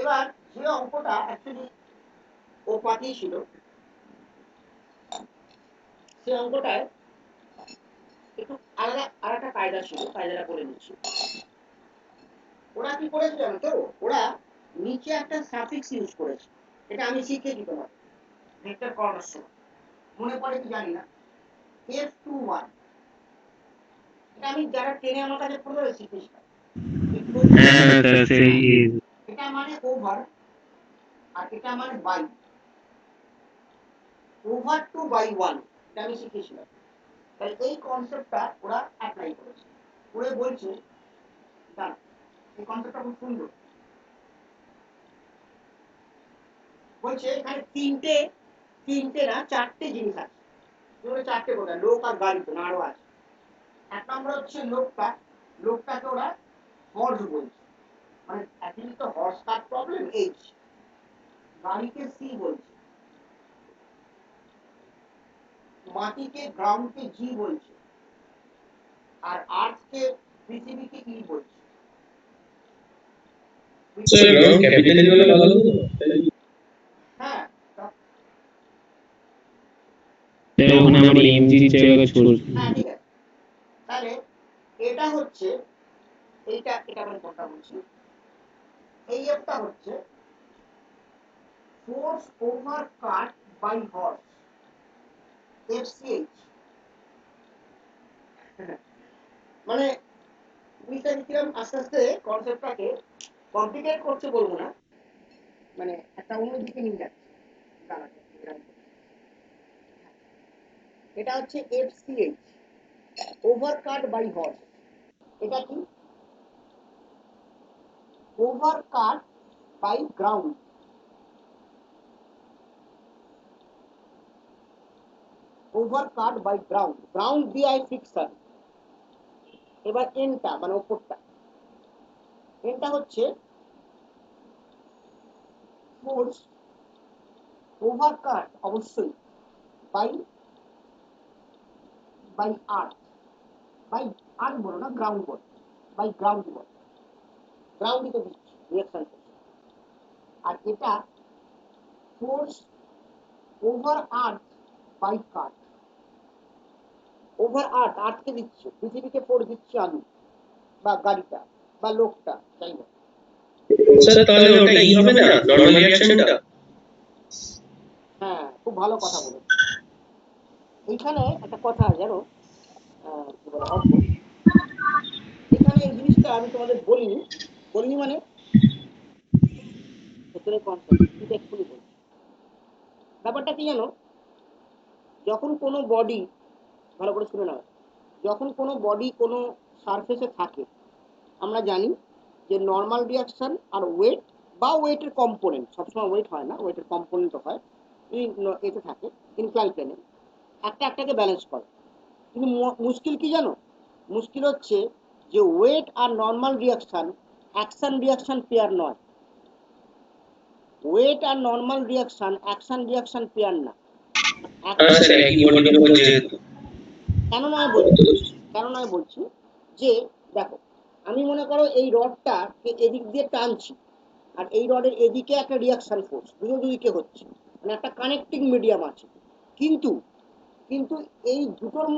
এবার যে অঙ্কটা অ্যাকচুয়ালি ও পাঠিয়েছিল সে অঙ্কটায় একটু আলাদা আরেকটা কায়দা ছিল, কায়দাটা করে নিচ্ছি। ওরা কি করেছে জানো তো, ওরা নিচে একটা সাফিক্স ইউজ করেছে, এটা আমি শিখিয়ে দিতে পারি ভেক্টর করানোর সময়, মনে পড়ে কি জানি না, F21 এটা আমি যারা ট্রেনে আমার কাছে পড়ে শিখেছিলাম। হ্যাঁ স্যার সেই এটা মানে ওভার আর এটা মানে বাই, ওভার টু বাই 1 এটা আমি শিখেছিলাম। তাই এই কনসেপ্টটা ওরা অ্যাপ্লাই করেছে, করে বলছে দাঁড়া এই কনসেপ্টটা খুব সুন্দর। বলছে এখানে তিনটে না চারটে জিনিস আছে, চারটে কোথায়, লোক আর গাড়ি তো না আরো আছে। এক নম্বর হচ্ছে লোকটাকে ওরা হর্স বলছে, মানে অ্যাকচুয়ালি তো হর্স কার প্রবলেম এইচ, গাড়িকে সি বলছে, মাটিকে গ্রাউন্ডকে জি বলছে, আর আর্থকে পৃথিবীকে ই বলছে। স্যার গ্রাউন্ড ক্যাপিটাল হলে ভালো হতো। হ্যাঁ ওখানে আমার এমজি জায়গা ছোট। হ্যাঁ ঠিক আছে, তাহলে এটা হচ্ছে এটা মানে কোনটা বলছি, এই একটা হচ্ছে force over cart by horse FCH. মানে বুঝতে পারছিলাম আস্তে আস্তে কনসেপ্টটাকে কমপ্লিকেট করছে বলবো না, মানে একটা অন্যদিকে নিয়ে যাচ্ছে। এটা হচ্ছে FCH, over cart by horse. এটা কি, over cart by ground, over cart by ground, ground দিয়ে আই ফিক্সার। এবার এনটা মানে ওপরটা, এনটা হচ্ছে ফোর্স ওভার কাট অবশ্যই বাই বাই আর্থ, বাই আর্থ বলো না গ্রাউন্ড বলো, বাই গ্রাউন্ড বলো, গ্রাউন্ডই তো দিচ্ছি রিঅ্যাকশন করছে। আর এটা force over earth by cart, over earth আর্থকে দিচ্ছে, পৃথিবীকে ফোর্স দিচ্ছি আমি বা গাড়িটা বা লোকটা যাই হোক। স্যার তাহলে ওটা ই হবে না নরমাল রিঅ্যাকশনটা? হ্যাঁ খুব ভালো কথা বলেছ। এইখানে একটা কথা জানো, কি বলে অদ্ভুত, এখানে এই জিনিসটা আমি তোমাদের বলিনি মানে ভেতরে কনসেপ্ট কিন্তু এক্ষুনি বলছি। ব্যাপারটা কি জানো, যখন কোনো বডি, ভালো করে শুনে নাও, যখন কোনো বডি কোনো সারফেসে থাকে আমরা জানি যে নর্মাল রিয়াকশন আর ওয়েট বা ওয়েটের কম্পোনেন্ট, সবসময় ওয়েট হয় না, ওয়েটের কম্পোনেন্টও হয়, এতে থাকে ইনক্লাইন প্লেনে, একটাকে ব্যালেন্স করে। কিন্তু মুশকিল কি জানো, মুশকিল হচ্ছে যে ওয়েট আর normal reaction action reaction pair নয়, ওয়েট আর normal reaction action reaction pair না। স্যার একই বডির উপর যেহেতু। কেন নয় বলছি যে দেখো, আমি মনে করো এই রডটাকে এদিক দিয়ে টানছি আর এই রডের এদিকে একটা রিয়াকশন ফোর্স দুদিকে হচ্ছে, মানে একটা কানেক্টিং মিডিয়াম আছে, কিন্তু কিন্তু এই দুটোর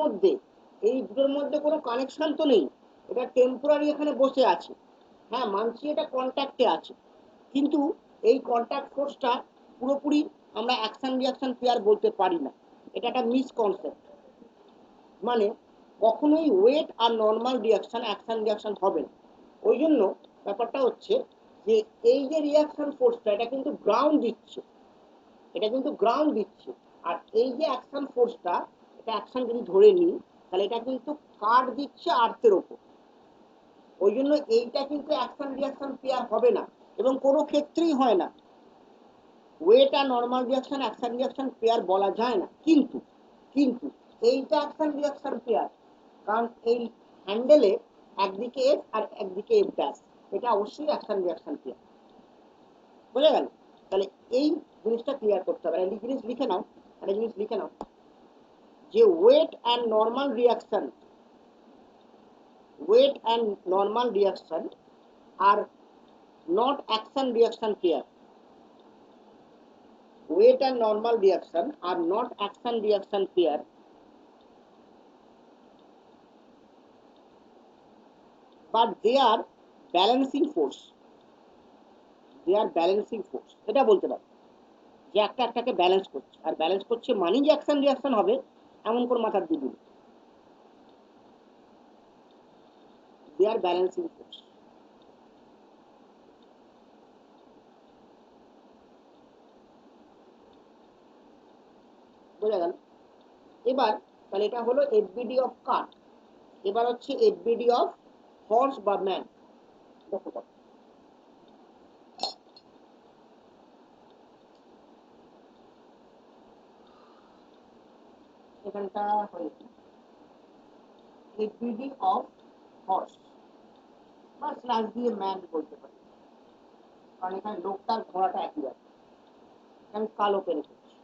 মধ্যে কোনো কানেকশন তো নেই, এটা টেম্পোরারি এখানে বসে আছে। হ্যাঁ মানছি এটা কন্ট্যাক্টে আছে, কিন্তু এই কন্ট্যাক্ট ফোর্সটা পুরোপুরি আমরা অ্যাকশন রিয়াকশন পেয়ার বলতে পারি না, এটা একটা মিসকনসেপ্ট। মানে কখনোই ওয়েট আর নর্মাল রিয়াকশন অ্যাকশন রিয়াকশন হবে না। ওই জন্য ব্যাপারটা হচ্ছে যে এই যে রিয়াকশন ফোর্সটা এটা কিন্তু গ্রাউন্ড দিচ্ছে, আর এই যে অ্যাকশন ফোর্সটা একটা অ্যাকশন যদি ধরে নিই তাহলে এটা কিন্তু কাট দিচ্ছে আর্থের ওপর, ওই জন্য এইটা কিন্তু অ্যাকশন রিয়াকশন পেয়ার হবে না এবং কোনো ক্ষেত্রেই হয় না। ওয়েট আর normal reaction action reaction pair বলা যায় না, কিন্তু কিন্তু এইটা অ্যাকশন রিয়াকশন পেয়ার, কারণ এই হ্যান্ডেলে একদিকে এফ আর একদিকে এফ ড্যাশ, এটা অবশ্যই অ্যাকশন রিয়াকশন পেয়ার। বোঝা গেল? তাহলে এই জিনিসটা ক্লিয়ার করতে হবে। একটা জিনিস লিখে নাও, একটা জিনিস লিখে নাও যে weight and normal reaction, weight and normal reaction are not action reaction pair. Weight and normal reaction are not action reaction pair, but they are balancing force. They are balancing force. এটা বলতে পারো যে একটা একটাকে balance করছে, আর balance করছে মানেই যে অ্যাকশন রিয়াকশন হবে এমন কোন মাথার দিবি। They are balancing force. বোঝা গেল? এবার তাহলে এটা হলো এফবিডি অফ কাট, এবার হচ্ছে এফবিডি অফ হর্স বা ম্যান। দেখো এখানটা হয়েছে এফবিডি অফ হর্স বা স্ল্যাশ দিয়ে ম্যান বলতে পারি, কারণ এখানে লোকটার ঘোড়াটা একই আছে। আমি কালো পেন করছি,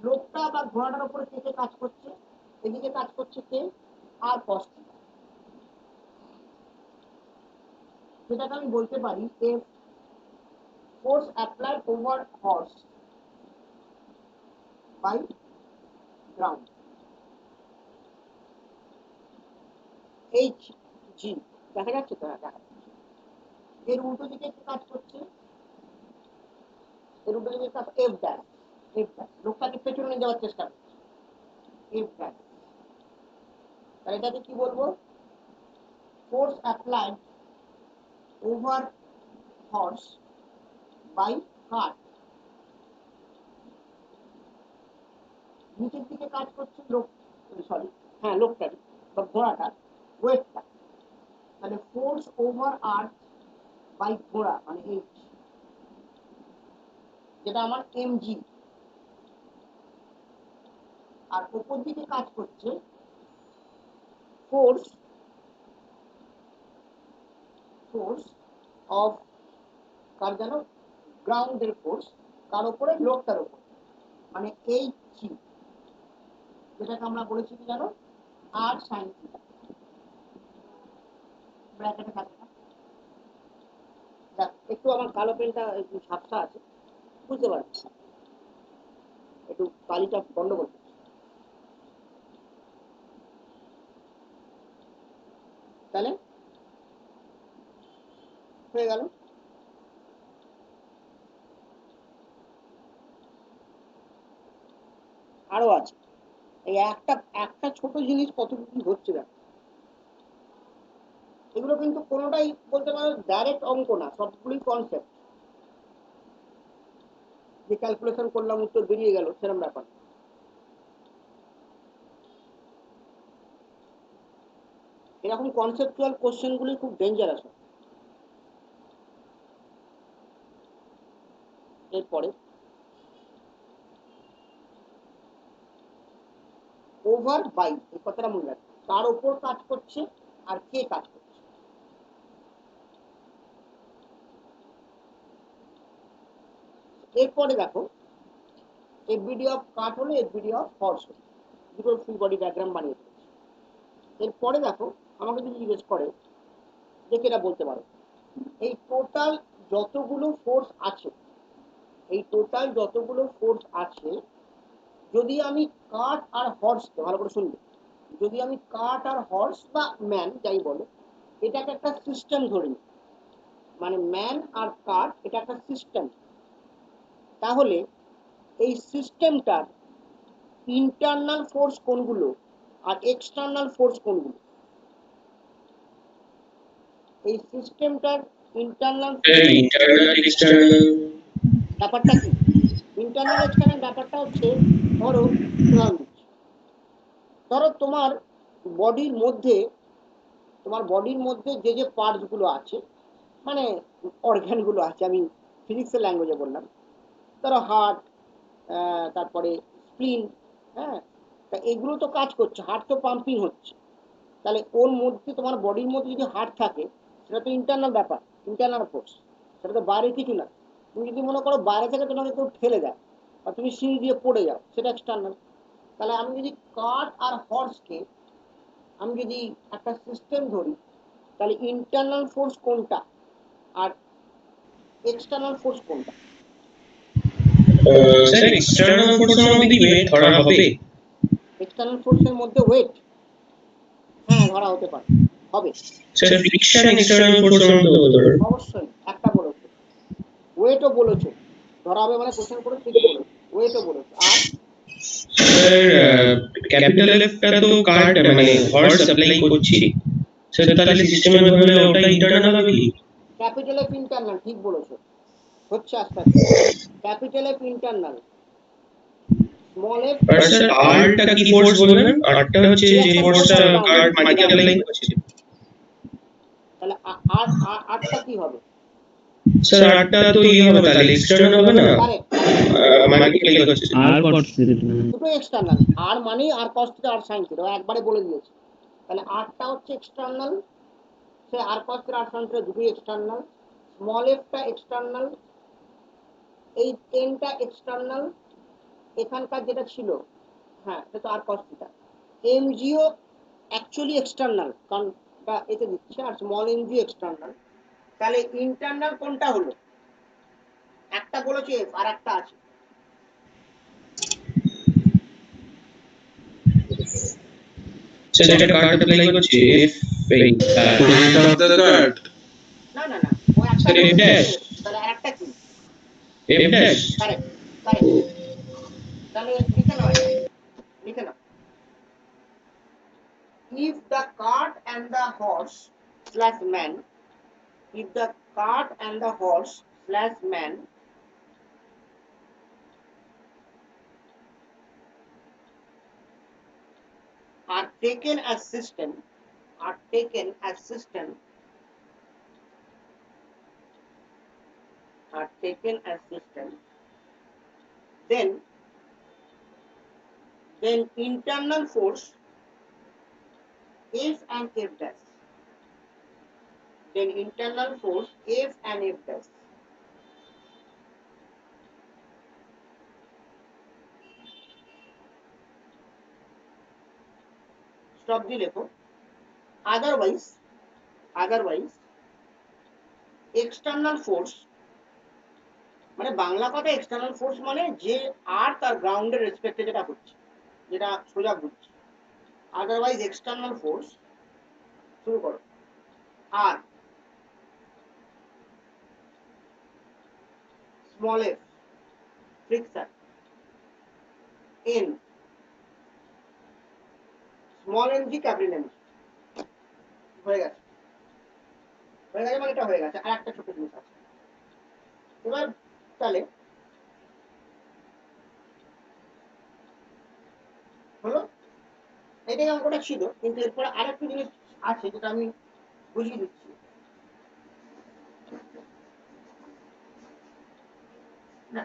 লোকটা বা ঘোড়াটার উপরে কে কে কাজ করছে, এদিকে কাজ করছে কে আর কষ্ট, যেটাকে আমি বলতে পারি F force applied over horse by ground, H G. দেখা যাচ্ছে তো? হ্যাঁ, দেখা যাচ্ছে। এর উল্টো দিকে কাজ করছে, এর উল্টো দিকে কাজ এফ ড্যাশ, এফ ড্যাশ লোকটাকে পেছনে নিয়ে যাওয়ার চেষ্টা করছে, এফ ড্যাশ। তাহলে এটাকে কি বলবো? Force applied over horse by cart. নিচের দিকে কাজ করছে লোক, সরি হ্যাঁ লোকটারই বা ঘোড়াটার ওয়েটটা, তাহলে ফোর্স ওভার আর্থ বাই ঘোড়া মানে এইচ, যেটা আমার এমজি। আর উপর দিকে কাজ করছে ফোর্স, ফোর্স অফ কার জানো? গ্রাউন্ডের ফোর্স, কার উপরে? লোকটার উপর, মানে এইচ জি, যেটাকে আমরা বলেছি কি জানো? আর সাইন থিটা, ব্র্যাকেটে থাকে না। দেখ একটু আমার কালো পেনটা একটু ঝাপসা আছে, বুঝতে পারছি, একটু কালিটা বন্ধ করতে। তাহলে হয়ে গেল। আরো আছে, এই একটা একটা ছোট জিনিস কত কি হচ্ছে দেখ। এগুলো কিন্তু কোনোটাই বলতে পারো ডাইরেক্ট অঙ্ক না, সবগুলোই কনসেপ্ট, যে ক্যালকুলেশন করলাম উত্তর বেরিয়ে গেল সেরকম ব্যাপার। এরকম কনসেপচুয়াল কোশ্চেনগুলি খুব ডেঞ্জারাস হয়। এরপরে ওভার বাই, এই কথাটা মনে রাখবে, তার উপর কাজ করছে আর কে কাজ করছে। এরপরে দেখো এফবিডি অফ কাট হলো এফবিডি অফ হর্স হলো, দুটো ফুল বডি ডায়াগ্রাম বানিয়ে দিয়েছে। এরপরে দেখো আমাকে যদি জিজ্ঞেস করে যে কেটা বলতে পারো এই টোটাল যতগুলো ফোর্স আছে, এই টোটাল যতগুলো ফোর্স আছে যদি আমি কাট আর হর্স, ভালো করে শুনবে, যদি আমি কাট আর হর্স বা ম্যান যাই বলো এটাকে একটা সিস্টেম ধরে নিই, মানে ম্যান আর কাট এটা একটা সিস্টেম, তাহলে এই সিস্টেমটার ইন্টারনাল ফোর্স কোনগুলো আর এক্সটার্নাল ফোর্স কোনগুলো? এই সিস্টেমটার ইন্টারনাল ইন্টারনাল এক্সটার্নাল ব্যাপারটা কি? ইন্টারনাল এক্সটার্নাল ব্যাপারটা হচ্ছে, ধরো উদাহরণ দিচ্ছি, ধরো তোমার বডির মধ্যে যে পার্টসগুলো আছে, মানে অর্গ্যানগুলো আছে, আমি ফিজিক্সের ল্যাঙ্গুয়েজে বললাম, ধরো হার্ট, তারপরে স্প্লিন, হ্যাঁ, তা এগুলো তো কাজ করছে, হার্ট তো পাম্পিং হচ্ছে, তাহলে ওর মধ্যে তোমার বডির মধ্যে যদি হার্ট থাকে, সেটা তো ইন্টারনাল ব্যাপার, ইন্টারনাল ফোর্স, সেটা তো বাইরের কিছু না। তুমি যদি মনে করো বাইরে থেকে তোমাকে কেউ ঠেলে দেয় বা তুমি সিঁড়ি দিয়ে পড়ে যাও, সেটা এক্সটার্নাল। তাহলে আমি যদি কার্ট আর হর্সকে আমি যদি একটা সিস্টেম ধরি, তাহলে ইন্টারনাল ফোর্স কোনটা আর এক্সটার্নাল ফোর্স কোনটা? স্যার এক্সটার্নাল ফোর্সের মধ্যে কি ওয়েট ধরা হবে? এক্সটার্নাল ফোর্সের মধ্যে ওয়েট, হ্যাঁ ধরা হতে পারে, হবে। স্যার ফ্রিকশন এক্সটার্নাল ফোর্সের মধ্যে হতে পারে। অবশ্যই একটা বলেছো, ওয়েটও বলেছো, ধরা হবে মানে কোশ্চেন করে ঠিক বলেছো, ওয়েটও বলেছো। আর স্যার ক্যাপিটাল এফটা তো কার্ড মানে হর্স সাপ্লাই করছি, স্যার তাহলে সিস্টেমের হলে ওটা ইন্টারনাল হবে কি? ক্যাপিটাল এফ ইন্টারনাল, ঠিক বলেছো, হচ্ছে আস্তে আস্তে। Capital F internal, small F, আর স্যার আরটা কি ফোর্স বললেন? আরটা হচ্ছে যে ফোর্সটা কার্ড মাঝে অ্যাপ্লাই করছে। তাহলে আর আরটা কি হবে? স্যার আরটা তো ইয়ে হবে, তাহলে এক্সটার্নাল হবে না, কারেক্ট, মাল্টিপ্লাই করছে। আর কট দুটো এক্সটার্নাল, আর মানেই আর কস থিটা আর সাইন থিটা, একবারে বলে দিয়েছে। তাহলে আরটা হচ্ছে এক্সটার্নাল, সে আর কস থিটা আর সাইন থিটা দুটোই এক্সটার্নাল, স্মল এফটা এক্সটার্নাল, এই টেনটা এক্সটার্নাল, এখানকার যেটা ছিল, হ্যাঁ এটা তো আর কস থিটা, এমজিও অ্যাকচুয়ালি এক্সটার্নাল, কারণ এটা এতে দিচ্ছে, আর স্মল এমজিও এক্সটার্নাল। তাহলে ইন্টারনাল কোনটা হলো? একটা বলেছে এফ, আর একটা আছে স্যার যেটা কার্ড অ্যাপ্লাই করছে এফ এই Point of the card. না না না, ও একটা স্যার এফ বলেছে ড্যাশ, এফ, তাহলে আর একটা কি? F dash. Correct, correct. তাহলে লিখে নাও এটা, লিখে নাও, if the cart and the horse slash man, if the cart and the horse slash man are taken as system, are taken as system, are taken as system, then internal force F and F dash, then internal force F and F dash, stop দিয়ে লেখো, otherwise external force, মানে বাংলা কথা external force মানে যে আর্থ আর গ্রাউন্ডের রেসপেক্টে যেটা হচ্ছে, যেটা সোজা বুঝছি। আদারওয়াইজ এক্সটার্নাল ফোর্স, শুরু করো, আর small F friction, N small M G capital M G, হয়ে গেছে, হয়ে গেছে মানে এটা হয়ে গেছে। আর একটা ছোট জিনিস আছে, এবার তাহলে হলো, এটাই অঙ্কটা ছিল, কিন্তু এরপরে আরেকটা জিনিস আছে যেটা আমি বুঝিয়ে দিচ্ছি। না,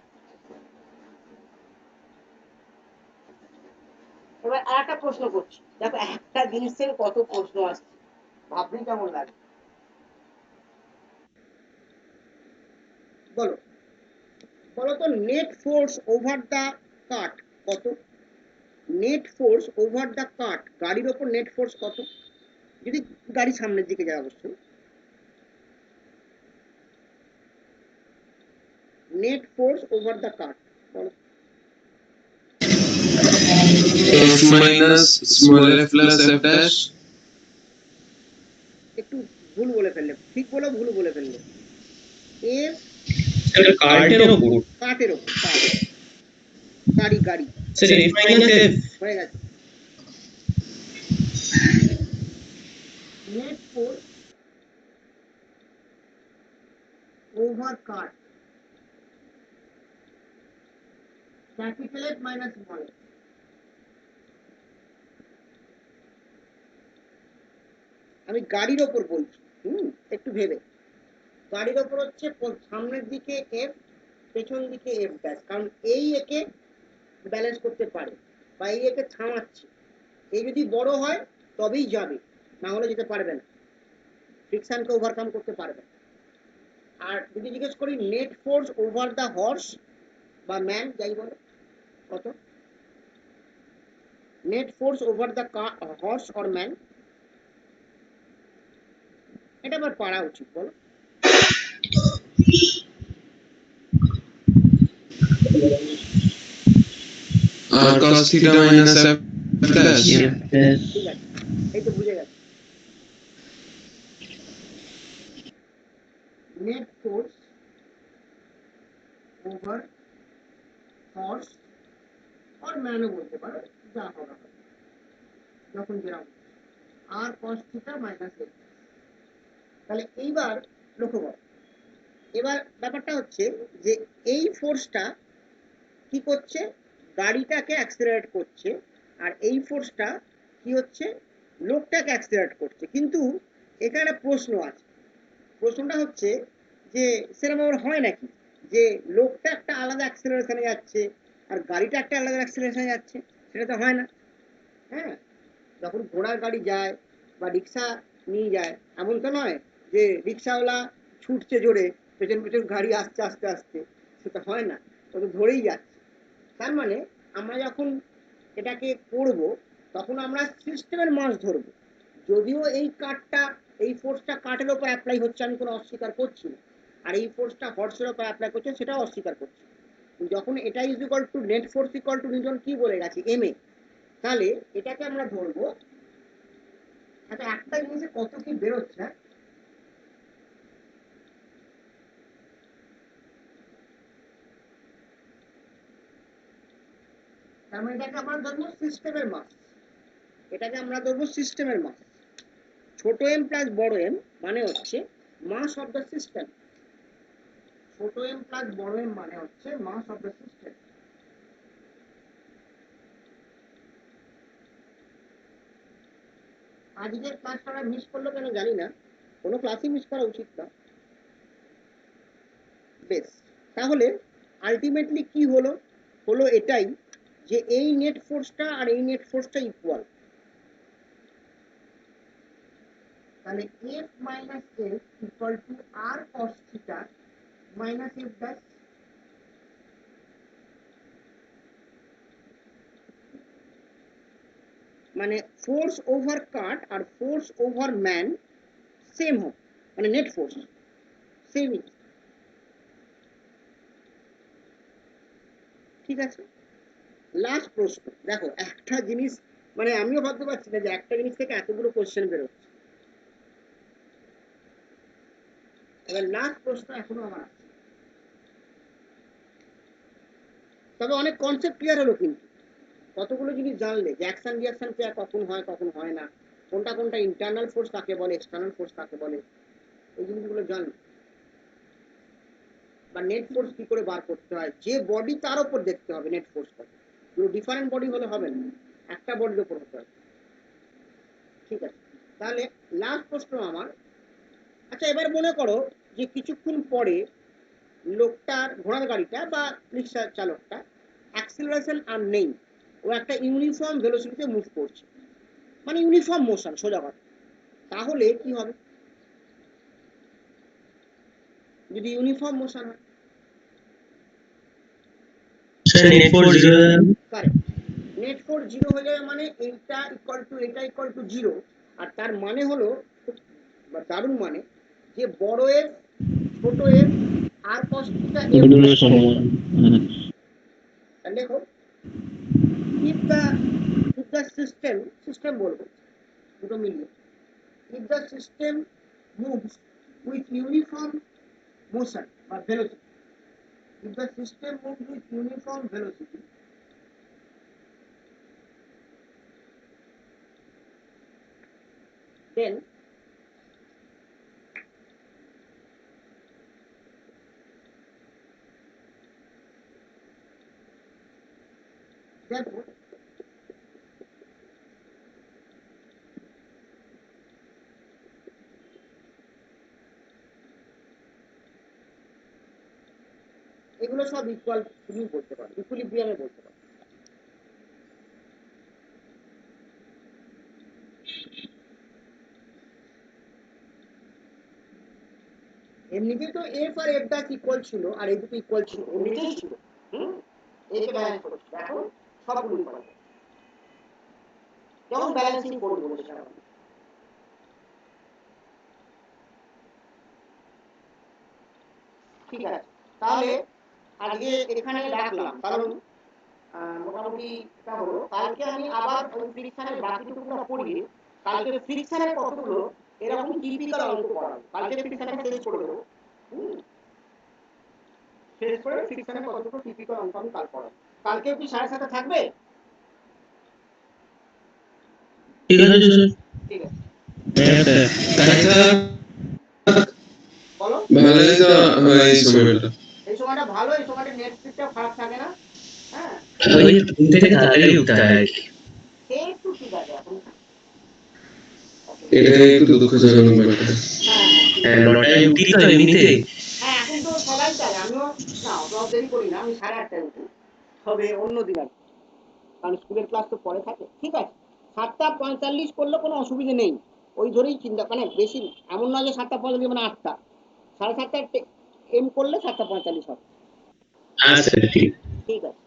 এবার আর একটা প্রশ্ন করছি, দেখো একটা জিনিস থেকে কত প্রশ্ন আসছে, ভাবলেই কেমন লাগে। বলো, বলো তো নেট ফোর্স ওভার দা কাট কত? নেট ফোর্স ওভার দা কাট, গাড়ির ওপর নেট ফোর্স কত? যদি গাড়ি সামনের দিকে যায় অবশ্যই। নেট ফোর্স ওভার দা কাট, বলো। F minus small f plus f dash. একটু ভুল বলে ফেললে, ঠিক বলো ভুল বলে ফেললে। এফ স্যার কার্ডের উপর, কাটের ওপর, কাট, গাড়ি গাড়ি, স্যার এফ মাইনাস এফ। হয়ে গেছে। Net force over cart, capital F minus small F. আমি গাড়ির ওপর বলছি, একটু ভেবে। গাড়ির ওপর হচ্ছে সামনের দিকে এফ, পেছন দিকে এফ ড্যাশ, কারণ এই একে ব্যালেন্স করতে পারে বা এই একে থামাচ্ছে। এই যদি বড় হয় তবেই যাবে, না হলে যেতে পারবে না, ফ্রিকশনকে ওভারকাম করতে পারবে। আর যদি জিজ্ঞেস করি net force over the horse বা ম্যান, যাই বলো কত, net force over the horse or man, এটা আবার পারা উচিত বলো। R cos theta minus F dash. F dash. ঠিক আছে, এই তো বুঝে গেছে। নেট ফোর্স ওভার হর্স আর ম্যানও বলতে পারো, যা হবে যখন যেরকম, আর cos থিটা মাইনাস এফ। তাহলে এইবার লক্ষ্য করো, এবার ব্যাপারটা হচ্ছে যে এই ফোর্সটা কি করছে, গাড়িটাকে অ্যাক্সিলারেট করছে, আর এই ফোর্সটা কি হচ্ছে, লোকটাকে অ্যাক্সিলারেট করছে। কিন্তু এখানে প্রশ্ন আছে, প্রশ্নটা হচ্ছে যে সেরকম আবার হয় নাকি যে লোকটা একটা আলাদা অ্যাক্সিলারেশনে যাচ্ছে আর গাড়িটা একটা আলাদা অ্যাক্সিলারেশনে যাচ্ছে? সেটা তো হয় না। হ্যাঁ, যখন ঘোড়ার গাড়ি যায় বা রিক্সা নিয়ে যায়, এমন তো নয় যে রিক্সাওয়ালা ছুটছে জোরে, পেছন পেছন গাড়ি আসতে আস্তে আস্তে, সেটা হয় না, ও তো ধরেই যাচ্ছে। তার মানে আমরা যখন এটাকে করব তখন আমরা সিস্টেমের মাস ধরব। যদিও এই কাঠটা, এই ফোর্সটা কাঠের ওপর অ্যাপ্লাই হচ্ছে, আমি কোনো অস্বীকার করছি না, আর এই ফোর্সটা হর্সের ওপর অ্যাপ্লাই করছে, সেটাও অস্বীকার করছি। যখন এটা is equal to net force equal to Newton কি বলে গেছে, এম এ, তাহলে এটাকে আমরা ধরবো। আচ্ছা, একটা জিনিসে কত কি বেরোচ্ছে, তার মানে এটাকে আমরা ধরবো সিস্টেমের মাস, এটাকে আমরা ধরবো সিস্টেমের মাস। ছোট এম প্লাস বড় এম মানে হচ্ছে মাস অফ দ্য সিস্টেম। ছোট এম প্লাস বড় এম মানে হচ্ছে মাস অফ দ্য সিস্টেম। আজকের ক্লাসটা মিস করলো কেন জানি না, কোনো ক্লাসই মিস করা উচিত না। বেশ, তাহলে আলটিমেটলি কি হলো, হলো এটাই যে এই নেট ফোর্সটা আর এই নেট ফোর্সটা ইকুয়াল। তাহলে F minus F equal to R cos theta minus F dash. মানে ফোর্স ওভার কাট আর ফোর্স ওভার ম্যান সেম হবে, মানে নেট ফোর্স সেমই। ঠিক আছে, লাস্ট প্রশ্ন দেখো, একটা জিনিস মানে আমিও ভাবতে পারছি না যে একটা জিনিস থেকে এতগুলো কোশ্চেন বেরোচ্ছে। এবার লাস্ট প্রশ্ন এখনো আমার আছে, তবে অনেক কনসেপ্ট ক্লিয়ার হলো। কিন্তু কতগুলো জিনিস জানলে যে অ্যাকশন রিঅ্যাকশন ক্রিয়া কখন হয় কখন হয় না, কোনটা কোনটা ইন্টারনাল ফোর্স কাকে বলে, এক্সটার্নাল ফোর্স কাকে বলে, এই জিনিসগুলো জানলে। বা নেট ফোর্স কি করে বার করতে হয়, যে বডি তার উপর দেখতে হবে নেট ফোর্স কত, ডিফারেন্ট বডি হলে হবে না, একটা বডির উপর হতে হবে। ঠিক আছে, তাহলে লাস্ট প্রশ্ন আমার, আচ্ছা এবার মনে করো যে কিছুক্ষণ পরে লোকটার, ঘোড়ার গাড়িটা বা রিক্সা চালকটা অ্যাক্সিলারেশন আর নেই, ও একটা ইউনিফর্ম ভেলোসিটিতে মুভ করছে, মানে ইউনিফর্ম মোশন সোজা কথা। তাহলে কি হবে যদি ইউনিফর্ম মোশন হয়? স্যার নেট ফোর্স 0 হয়ে যাবে। কারেক্ট, নেট ফোর্স 0 হয়ে যাবে, মানে এইটা ইকুয়াল টু এটা ইকুয়াল টু 0। আর তার মানে হলো, খুব দারুণ মানে, যে বড় এফ ছোট F R cos theta F দুটো সমান। দেখো, if the system বলবো দুটো মিলিয়ে, if the system moves with uniform motion বা velocity, if the system moves with uniform velocity, then Therefore, এগুলো সব ইকুয়াল তুমি বলতে পারো, ইকুইলিব্রিয়ামে বলতে পারো। এমনিতেই তো F R F Das equal ছিল, আর এই দুটো ইকুয়াল ছিল, এমনিতেই ছিল। একে ব্যালেন্স করছে, এখন সবগুলো ইকুয়াল। যেমন ব্যালেন্সিং করবো সেটা ঠিক আছে। তাহলে আজকে এখানে রাখলাম, কারণ মোটামুটি এটা হলো। কালকে আমি আবার ওই ফ্রিকশনের বাকিটুকুটা পড়িয়ে কালকে ফ্রিকশনের কতগুলো এরকম টিপিক্যাল অঙ্ক পড়াবো। কালকে ফ্রিকশনটা শেষ করে দেবো, শেষ করে ফ্রিকশনের কতগুলো টিপিক্যাল অঙ্ক আমি কাল পড়াবো। কালকে কি 7:30 থাকবে? ঠিক আছে স্যার। ঠিক আছে, হ্যাঁ স্যার। আচ্ছা বলো। ভালোই তো হয় এই সময়টা। এই সময়টা ভালো, এই সময়টা নেট স্পিডটা খারাপ থাকে না। হ্যাঁ, ওই ঘুম থেকে তাড়াতাড়ি উঠতে হয় আর কি। সে একটু ঠিক আছে এখন। এটাই একটু দুঃখজনক ব্যাপার। হ্যাঁ হ্যাঁ ঠিক হ্যাঁ, আছে। 9টায় উঠি তো এমনিতে। হ্যাঁ এখন তো সবাই চায়, আমিও না অত দেরি করি না, আমি 8:30টায় উঠি। তবে অন্য দিন আর কি, কারণ স্কুলের ক্লাস তো পরে থাকে। ঠিক আছে, 7:45 করলে কোনো অসুবিধা নেই, ওই ধরেই চিন্তা, মানে বেশি এমন নয় যে 7:45 মানে 8টা, 7:30 এম করলে 7:45 হবে। আচ্ছা ঠিক। ঠিক আছে।